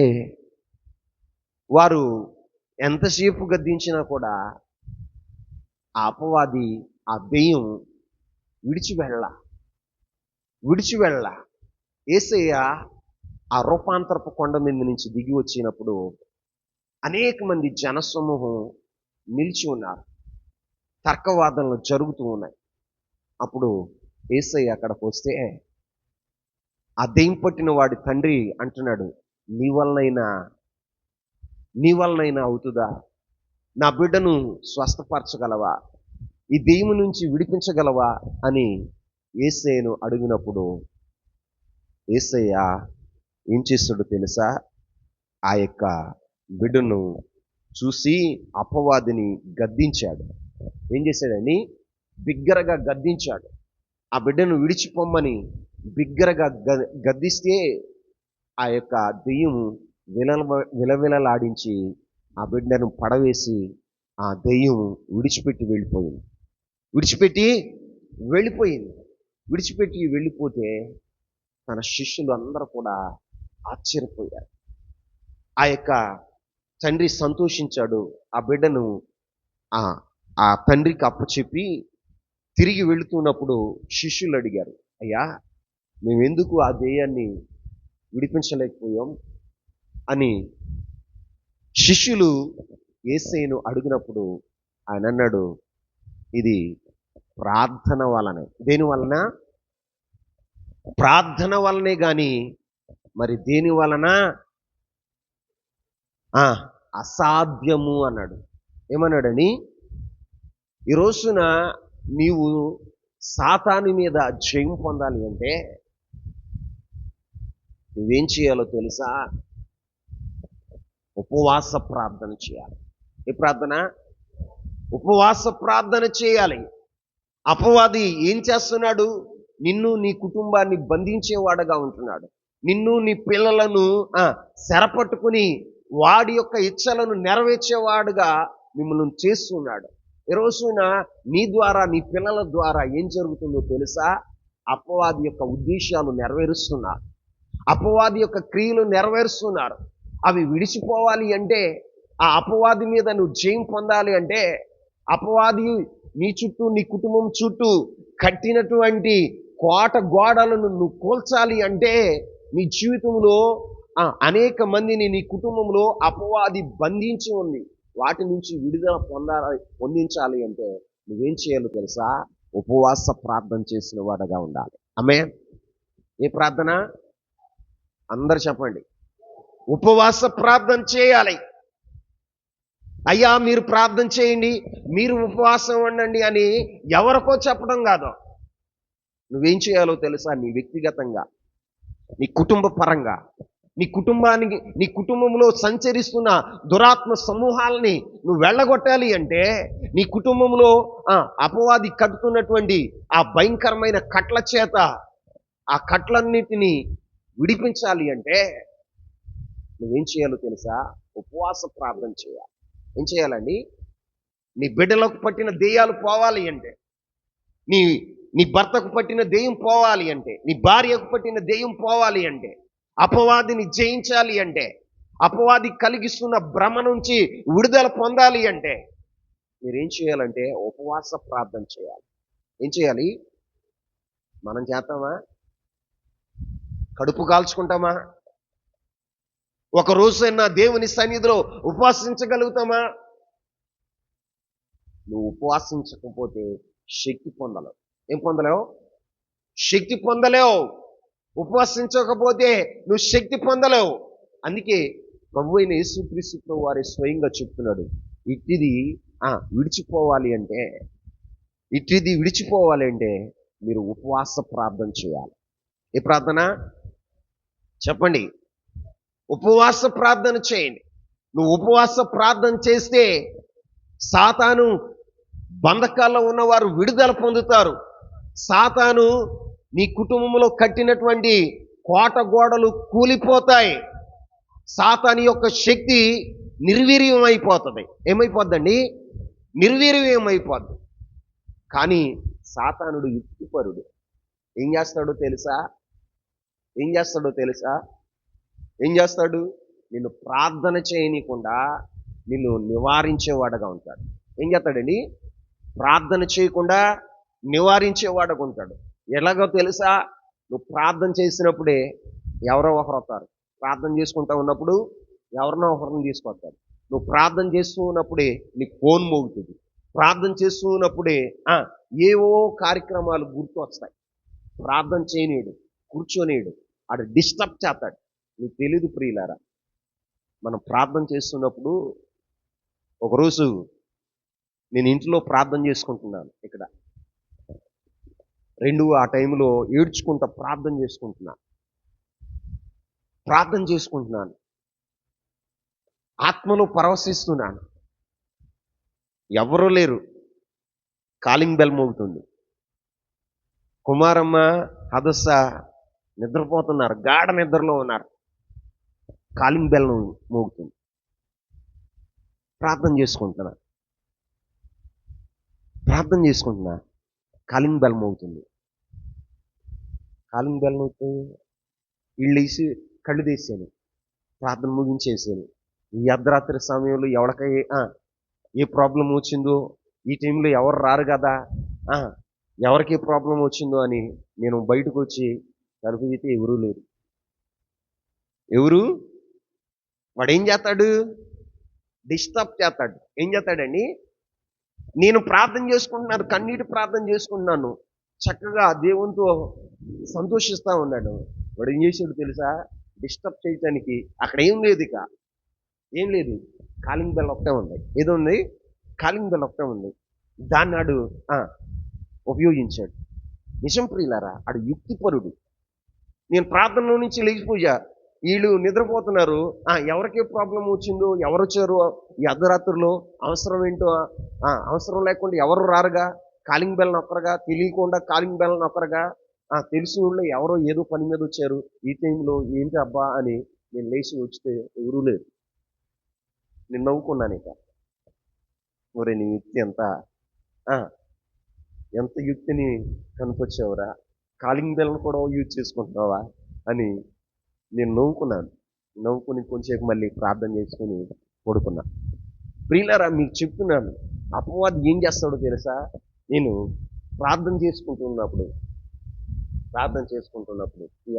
వారు ఎంతసేపు గద్దించినా కూడా ఆ అపవాది, ఆ దెయ్యం విడిచి వెళ్ళ. యేసయ్య ఆ రూపాంతరపు కొండ మీద నుంచి దిగి వచ్చినప్పుడు అనేక మంది జనసమూహం నిలిచి ఉన్నారు. తర్కవాదనలు జరుగుతూ ఉన్నాయి. అప్పుడు యేసయ్య అక్కడికి వస్తే ఆ దెయ్యం పట్టిన వాడి తండ్రి అంటున్నాడు, నీ వలనైనా అవుతుందా? నా బిడ్డను స్వస్థపరచగలవా? ఈ దెయ్యం నుంచి విడిపించగలవా అని యేసయ్యను అడిగినప్పుడు యేసయ్య ఏం చేస్తాడో తెలుసా? ఆ యొక్క బిడ్డను చూసి అపవాదిని గద్దించాడు. ఏం చేశాడని? బిగ్గరగా గద్దించాడు. ఆ బిడ్డను విడిచిపోమ్మని బిగ్గరగా గద్దిస్తే ఆ యొక్క దెయ్యం విలవిలలాడించి ఆ బిడ్డను పడవేసి ఆ దెయ్యం విడిచిపెట్టి వెళ్ళిపోతే తన శిష్యులు అందరూ కూడా ఆశ్చర్యపోయారు. ఆ యొక్క తండ్రి సంతోషించాడు. ఆ బిడ్డను ఆ తండ్రికి అప్పచెప్పి తిరిగి వెళుతున్నప్పుడు శిష్యులు అడిగారు, అయ్యా, మేమెందుకు ఆ దెయ్యాన్ని విడిపించలేకపోయాం అని శిష్యులు యేసయ్యను అడిగినప్పుడు ఆయన అన్నాడు, ఇది ప్రార్థన వలనే. దేని వలన? ప్రార్థన వలనే గాని మరి దేని వలన అసాధ్యము అన్నాడు. ఏమన్నాడని? ఈ రోజున నీవు సాతాను మీద జయం పొందాలి అంటే నువ్వేం చేయాలో తెలుసా? ఉపవాస ప్రార్థన చేయాలి. ఏ ప్రార్థన? ఉపవాస ప్రార్థన చేయాలి. అపవాది ఏం చేస్తున్నాడు? నిన్ను నీ కుటుంబాన్ని బంధించేవాడుగా ఉంటున్నాడు. నిన్ను నీ పిల్లలను శరపట్టుకుని వాడి యొక్క ఇచ్చలను నెరవేర్చేవాడుగా మిమ్మల్ని చేస్తున్నాడు. ఈ రోజున నీ ద్వారా, నీ పిల్లల ద్వారా ఏం జరుగుతుందో తెలుసా? అపవాది యొక్క ఉద్దేశాలు నెరవేరుస్తున్నారు. అపవాది యొక్క క్రియలు నెరవేరుస్తున్నారు. అవి విడిచిపోవాలి అంటే, ఆ అపవాది మీద నువ్వు జయం పొందాలి అంటే, అపవాది నీ చుట్టూ, నీ కుటుంబం చుట్టూ కట్టినటువంటి కోట గోడలను నువ్వు కూల్చాలి అంటే, నీ జీవితంలో అనేక మందిని నీ కుటుంబంలో అపవాది బంధించి ఉంది. వాటి నుంచి విడుదల పొందించాలి అంటే నువ్వేం చేయాలో తెలుసా? ఉపవాస ప్రార్థన చేసిన వాడుగా ఉండాలి. ఆమేన్. ఏ ప్రార్థన? అందరు చెప్పండి. ఉపవాస ప్రార్థన చేయాలి. అయ్యా, మీరు ప్రార్థన చేయండి, మీరు ఉపవాసం ఉండండి అని ఎవరికో చెప్పడం కాదు. నువ్వేం చేయాలో తెలుసా? నీ వ్యక్తిగతంగా, నీ కుటుంబ పరంగా, నీ కుటుంబానికి, నీ కుటుంబంలో సంచరిస్తున్న దురాత్మ సమూహాలని నువ్వు వెళ్ళగొట్టాలి అంటే, నీ కుటుంబంలో అపవాది కట్టుతున్నటువంటి ఆ భయంకరమైన కట్ల చేత ఆ కట్లన్నిటినీ విడిపించాలి అంటే నువ్వేం చేయాలో తెలుసా? ఉపవాస ప్రార్థన చేయాలి. ఏం చేయాలండి? నీ బిడ్డలకు పట్టిన దెయ్యాలు పోవాలి అంటే, నీ భర్తకు పట్టిన దెయ్యం పోవాలి అంటే, నీ భార్యకు పట్టిన దెయ్యం పోవాలి అంటే, అపవాదిని జయించాలి అంటే, అపవాది కలిగిస్తున్న భ్రమ నుంచి విడుదల పొందాలి అంటే మీరేం చేయాలంటే ఉపవాస ప్రార్థన చేయాలి. ఏం చేయాలి? మనం చేస్తామా? కడుపు కాల్చుకుంటామా? ఒక రోజైనా దేవుని సన్నిధిలో ఉపవాసించగలుగుతామా? నువ్వు ఉపవాసించకపోతే శక్తి పొందలేవు. ఏం పొందలేవు? శక్తి పొందలేవు. ఉపవాసించకపోతే నువ్వు శక్తి పొందలేవు. అందుకే ప్రభు అయిన యేసుక్రీస్తు వారి స్వయంగా చెప్తున్నాడు, ఇట్టిది విడిచిపోవాలి అంటే మీరు ఉపవాస ప్రార్థన చేయాలి. ఏ ప్రార్థన? చెప్పండి. ఉపవాస ప్రార్థన చేయండి. నువ్వు ఉపవాస ప్రార్థన చేస్తే సాతాను బంధకాల్లో ఉన్నవారు విడుదల పొందుతారు. సాతాను నీ కుటుంబంలో కట్టినటువంటి కోట గోడలు కూలిపోతాయి. సాతాను యొక్క శక్తి నిర్వీర్యం అయిపోతుంది. ఏమైపోద్దండి? నిర్వీర్యం అయిపోద్ది. కానీ సాతానుడు యుక్తిపరుడు. ఏం చేస్తాడో తెలుసా? ఏం చేస్తాడో తెలుసా? ఏం చేస్తాడు? నిన్ను ప్రార్థన చేయనీయకుండా నిన్ను నివారించేవాడుగా ఉంటాడు. ఏం చేస్తాడండి? ప్రార్థన చేయకుండా నివారించేవాడుగా ఉంటాడు. ఎలాగో తెలుసా? నువ్వు ప్రార్థన చేసినప్పుడే ఎవరో ఒకరు వస్తారు. ప్రార్థన చేసుకుంటా ఉన్నప్పుడు ఎవరినో ఒకరిని తీసుకొస్తారు. నువ్వు ప్రార్థన చేస్తూ ఉన్నప్పుడే నీ ఫోన్ మోగుతుంది. ప్రార్థన చేస్తూ ఉన్నప్పుడే ఏవో కార్యక్రమాలు గుర్తు వస్తాయి. ప్రార్థన చేయనీయుడు, కూర్చోనీయుడు, ఆడు డిస్టర్బ్ చేస్తాడు. నీకు తెలీదు ప్రియులారా. మనం ప్రార్థన చేస్తున్నప్పుడు ఒకరోజు నేను ఇంట్లో ప్రార్థన చేసుకుంటున్నాను. ఇక్కడ ఆ టైంలో ఏడ్చుకుంటా ప్రార్థన చేసుకుంటున్నాను. ఆత్మలో పరవశిస్తున్నాను. ఎవరూ లేరు. కాలింగ్ బెల్ మోగుతుంది. కుమారమ్మ, హదస్స నిద్రపోతున్నారు, గాఢ నిద్రలో ఉన్నారు. కాలింగ్ బెల్ మోగుతుంది. ప్రార్థన చేసుకుంటున్నా. Calling bell మోగుతుంది. ఇళ్ళేసి కళ్ళు తీసాను, ప్రార్థన ముగించేసాను. ఈ అర్ధరాత్రి సమయంలో ఎవరికై ఏ ప్రాబ్లం వచ్చిందో, ఈ టైంలో ఎవరు రారు కదా, ఎవరికి ఏ ప్రాబ్లం వచ్చిందో అని నేను బయటకు వచ్చి తలుపు తీస్తే ఎవరూ లేరు. వాడు ఏం చేస్తాడు? డిస్టర్బ్ చేస్తాడు. ఏం చేస్తాడండి? నేను ప్రార్థన చేసుకుంటున్నాను, కన్నీటి ప్రార్థన చేసుకుంటున్నాను, చక్కగా దేవునితో సంతోషిస్తూ ఉన్నాడు. వాడు ఏం చేసాడు తెలుసా? డిస్టర్బ్ చేయటానికి అక్కడ ఏం లేదు, కాలింగ్ బెల్ ఒకటే ఉంది. ఏదో ఉంది, కాలింగ్ బెల్ ఒకటే ఉంది. దాన్ని ఆడు ఉపయోగించాడు. నిజం ప్రియులారా, ఆడు యుక్తిపరుడు. నేను ప్రార్థనలో నుంచి లేచిపోయా, వీళ్ళు నిద్రపోతున్నారు. ఎవరికి ప్రాబ్లం వచ్చిందో, ఎవరు వచ్చారు ఈ అర్ధరాత్రిలో, అవసరం ఏంటో, అవసరం లేకుండా ఎవరు రారుగా, కాలింగ్ బెల్ నొక్కరుగా, తెలియకుండా కాలింగ్ బెల్ నొక్కరుగా, తెలిసిన వాళ్ళు ఎవరో ఏదో పని మీద వచ్చారు, ఈ టైంలో ఏంటి అబ్బా అని నేను లేచి వచ్చితే ఎవరూ లేరు. నేను నవ్వుకున్నాను. ఇక ఒరే నీ యుక్తి ఎంత యుక్తిని కనుకొచ్చావురా, కాలింగ్ బెల్ని కూడా యూజ్ చేసుకుంటున్నావా అని నేను నవ్వుకుని కొంచెంసేపు మళ్ళీ ప్రార్థన చేసుకుని పడుకున్నా. ప్రియులారా, మీకు చెప్తున్నాను, అపవాది ఏం చేస్తాడో తెలుసా? నేను ప్రార్థన చేసుకుంటున్నప్పుడు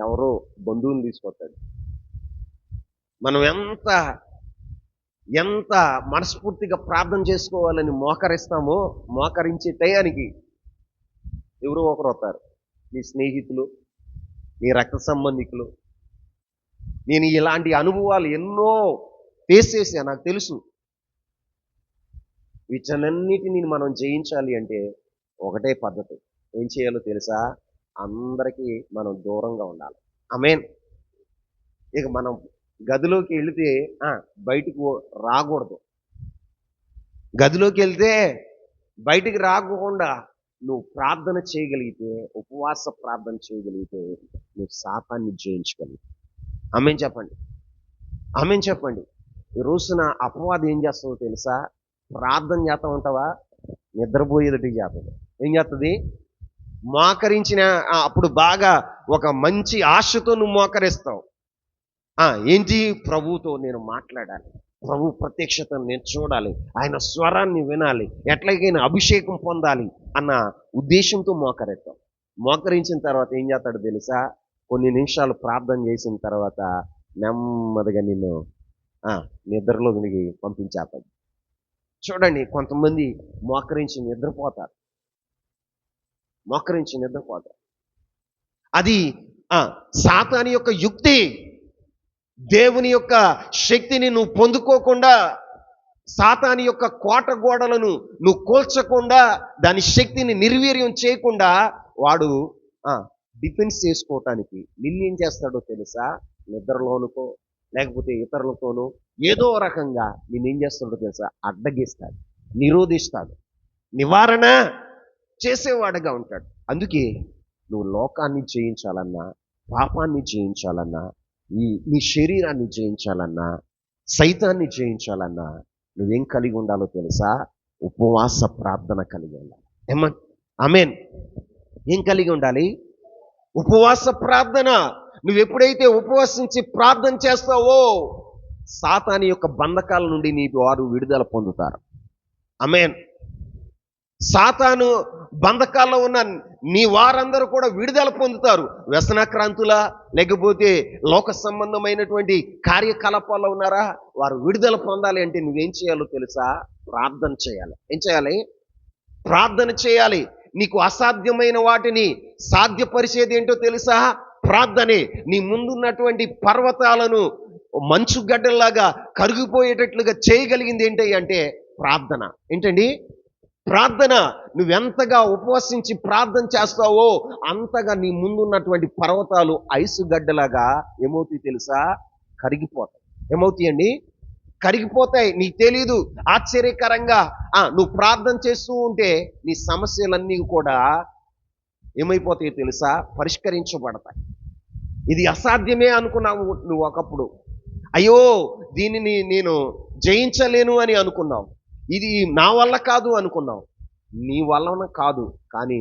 ఎవరో బంధువుని తీసుకొస్తాడు. మనం ఎంత మనస్ఫూర్తిగా ప్రార్థన చేసుకోవాలని మోకరిస్తామో, మోకరించే టయానికి ఎవరో ఒకరు వస్తారు. నీ స్నేహితులు, నీ రక్త సంబంధికులు. నేను ఇలాంటి అనుభవాలు ఎన్నో ఫేస్ చేశా, నాకు తెలుసు. వీటన్నిటిని మనం జయించాలి అంటే ఒకటే పద్ధతి. ఏం చేయాలో తెలుసా? అందరికీ మనం దూరంగా ఉండాలి. ఆమేన్. ఇక మనం గదిలోకి వెళితే బయటకు రాకూడదు. గదిలోకి వెళ్తే బయటికి రాకుండా నువ్వు ప్రార్థన చేయగలిగితే, ఉపవాస ప్రార్థన చేయగలిగితే నువ్వు సాతాన్ని జయించగలుగుతావు. ఆమేన్ చెప్పండి. ఈ రోజున అపవాది ఏం చేస్తుందో తెలుసా? ప్రార్థన చేస్తా ఉంటావా, నిద్రపోయేదటి చేస్తుంది. ఏం చేస్తుంది? మోకరించిన అప్పుడు బాగా ఒక మంచి ఆశతో నువ్వు మోకరిస్తావు. ఏంటి? ప్రభువుతో నేను మాట్లాడాలి, ప్రభు ప్రత్యక్షతను నేను చూడాలి, ఆయన స్వరాన్ని వినాలి, ఎట్లాగైనా అభిషేకం పొందాలి అన్న ఉద్దేశంతో మోకరిస్తావు. మోకరించిన తర్వాత ఏం చేస్తాడు తెలుసా? కొన్ని నిమిషాలు ప్రార్థన చేసిన తర్వాత నెమ్మదిగా నిన్ను నిద్రలో దిగి పంపించేస్తాడు. చూడండి, కొంతమంది మోకరించి నిద్రపోతారు. అది సాతాను యొక్క యుక్తి. దేవుని యొక్క శక్తిని నువ్వు పొందుకోకుండా, సాతాను యొక్క కోట గోడలను నువ్వు కూల్చకుండా, దాని శక్తిని నిర్వీర్యం చేయకుండా వాడు డిఫెన్స్ చేసుకోవటానికి నిన్నేం చేస్తాడో తెలుసా? నిద్రలోనుకో లేకపోతే ఇతరులతోనో ఏదో రకంగా నేనేం చేస్తాడో తెలుసా? అడ్డగిస్తాడు, నిరోధిస్తాడు, నివారణ చేసేవాడుగా ఉంటాడు. అందుకే నువ్వు లోకాన్ని జయించాలన్నా, పాపాన్ని జయించాలన్నా, నీ శరీరాన్ని జయించాలన్నా సైతాన్ని జయించాలన్నా నువ్వేం కలిగి ఉండాలో తెలుసా? ఉపవాస ప్రార్థన కలిగి ఉండాలి. ఆమేన్. ఏం కలిగి ఉండాలి? ఉపవాస ప్రార్థన. నువ్వెప్పుడైతే ఉపవసించి ప్రార్థన చేస్తావో సాతాను యొక్క బంధకాల నుండి నీ వారు విడుదల పొందుతారు. ఆమేన్. సాతాను బంధకాల్లో ఉన్న నీ వారందరూ కూడా విడుదల పొందుతారు. వ్యసనాక్రాంతుల లేకపోతే లోక సంబంధమైనటువంటి కార్యకలాపాల్లో ఉన్నారా? వారు విడుదల పొందాలి అంటే నువ్వేం చేయాలో తెలుసా? ప్రార్థన చేయాలి. ఏం చేయాలి? ప్రార్థన చేయాలి. నీకు అసాధ్యమైన వాటిని సాధ్యపరిచేది ఏంటో తెలుసా? ప్రార్థనే. నీ ముందున్నటువంటి పర్వతాలను మంచు గడ్డల్లాగా కరిగిపోయేటట్లుగా చేయగలిగింది ఏంటి అంటే ప్రార్థన. ఏంటండి? ప్రార్థన. నువ్వెంతగా ఉపవసించి ప్రార్థన చేస్తావో అంతగా నీ ముందున్నటువంటి పర్వతాలు ఐసు గడ్డలాగా ఏమవుతాయి తెలుసా? కరిగిపోతాయి. ఏమవుతాయండి? కరిగిపోతాయి. నీకు తెలీదు. ఆశ్చర్యకరంగా నువ్వు ప్రార్థన చేస్తూ ఉంటే నీ సమస్యలన్నీ కూడా ఏమైపోతాయో తెలుసా? పరిష్కరించబడతాయి. ఇది అసాధ్యమే అనుకున్నావు నువ్వు ఒకప్పుడు. అయ్యో దీనిని నేను జయించలేను అని అనుకున్నావు. ఇది నా వల్ల కాదు అనుకున్నావు. నీ వలన కాదు, కానీ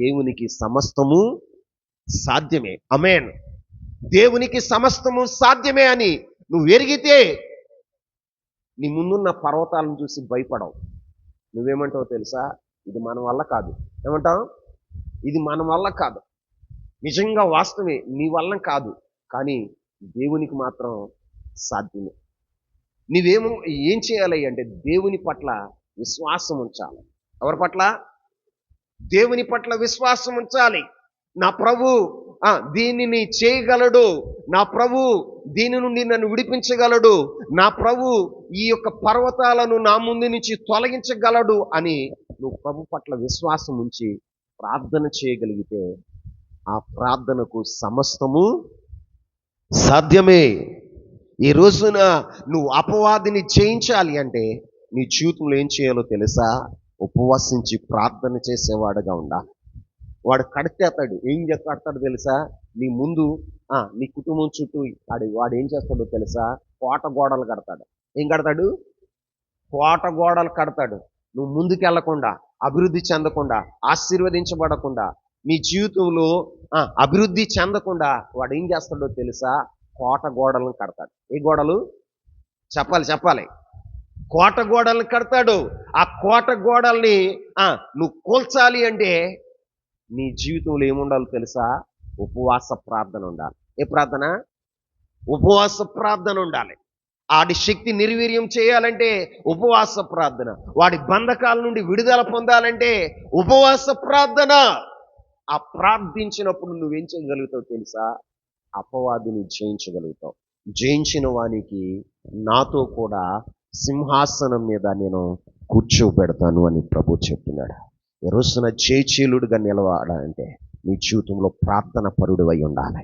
దేవునికి సమస్తము సాధ్యమే. ఆమేన్. దేవునికి సమస్తము సాధ్యమే అని నువ్వు ఎరిగితే నీ ముందున్న పర్వతాలను చూసి భయపడవు. నువ్వేమంటావు తెలుసా? ఇది మన వల్ల కాదు. ఏమంటావు? ఇది మన వల్ల కాదు. నిజంగా వాస్తవమే, నీ వల్ల కాదు, కానీ దేవునికి మాత్రం సాధ్యమే. ఏం చేయాలి అంటే దేవుని పట్ల విశ్వాసం ఉంచాలి. ఎవరి పట్ల? దేవుని పట్ల విశ్వాసం ఉంచాలి. నా ప్రభు దీనిని చేయగలడు, నా ప్రభు దీని నుండి నన్ను విడిపించగలడు, నా ప్రభు ఈ యొక్క పర్వతాలను నా ముందు నుంచి తొలగించగలడు అని నువ్వు ప్రభు పట్ల విశ్వాసం ఉంచి ప్రార్థన చేయగలిగితే ఆ ప్రార్థనకు సమస్తము సాధ్యమే. ఈ రోజున నువ్వు అపవాదిని జయించాలి అంటే నీ జీవితంలో ఏం చేయాలో తెలుసా? ఉపవసించి ప్రార్థన చేసేవాడుగా ఉండాలి. వాడు కడతాడు. ఏం కడతాడు తెలుసా? నీ ముందు నీ కుటుంబం చుట్టూ వాడు ఏం చేస్తాడో తెలుసా? కోట గోడలు కడతాడు. ఏం కడతాడు? కోట గోడలు కడతాడు. నువ్వు ముందుకెళ్లకుండా, అభివృద్ధి చెందకుండా, ఆశీర్వదించబడకుండా, నీ జీవితంలో అభివృద్ధి చెందకుండా వాడు ఏం చేస్తాడో తెలుసా? కోట గోడలను కడతాడు. ఏ గోడలు? చెప్పాలి. కోట గోడలను కడతాడు. ఆ కోట గోడల్ని నువ్వు కూల్చాలి అంటే నీ జీవితంలో ఏముండాలో తెలుసా? ఉపవాస ప్రార్థన ఉండాలి. ఏ ప్రార్థన? ఉపవాస ప్రార్థన ఉండాలి. వాడి శక్తి నిర్వీర్యం చేయాలంటే ఉపవాస ప్రార్థన. వాడి బంధకాల నుండి విడుదల పొందాలంటే ఉపవాస ప్రార్థన. ఆ ప్రార్థించినప్పుడు నువ్వేం చేయగలుగుతావు తెలుసా? అపవాదిని జయించగలుగుతావు. జయించిన వానికి నాతో కూడా సింహాసనం మీద నేను కూర్చోబెడతాను అని ప్రభు చెప్తున్నాడు. ఈ రోజున జయశీలుడుగా నిలవాలంటే నీ జీవితంలో ప్రార్థన పరుడు అయి ఉండాలి,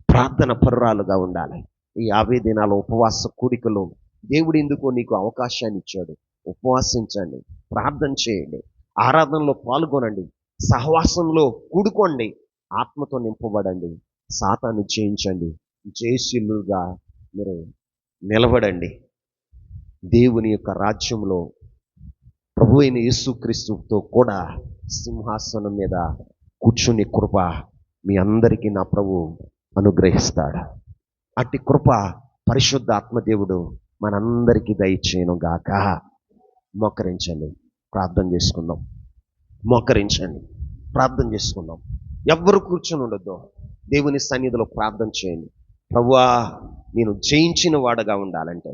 ప్రార్థన పరురాలుగా ఉండాలి. ఈ 50 దినాల ఉపవాస కూడికలో దేవుడు ఎందుకో నీకు అవకాశాన్ని ఇచ్చాడు. ఉపవాసించండి, ప్రార్థన చేయండి, ఆరాధనలో పాల్గొనండి, సహవాసంలో కూడుకోండి, ఆత్మతో నింపబడండి, సాతాను జయించండి, జయశీలుగా మీరు నిలబడండి. దేవుని యొక్క రాజ్యంలో ప్రభు అయిన యేసుక్రీస్తుతో కూడా సింహాసనం మీద కూర్చుని కృప మీ అందరికీ నా ప్రభు అనుగ్రహిస్తాడు. అట్టి కృప పరిశుద్ధ ఆత్మదేవుడు మనందరికీ దయచేయను గాక. మోకరించండి, ప్రార్థన చేసుకుందాం. మోకరించండి, ప్రార్థన చేసుకుందాం. ఎవ్వరు కూర్చొని ఉండొద్దు. దేవుని సన్నిధిలో ప్రార్థన చేయండి. ప్రభువా, నేను జయించిన వాడుగా ఉండాలంటే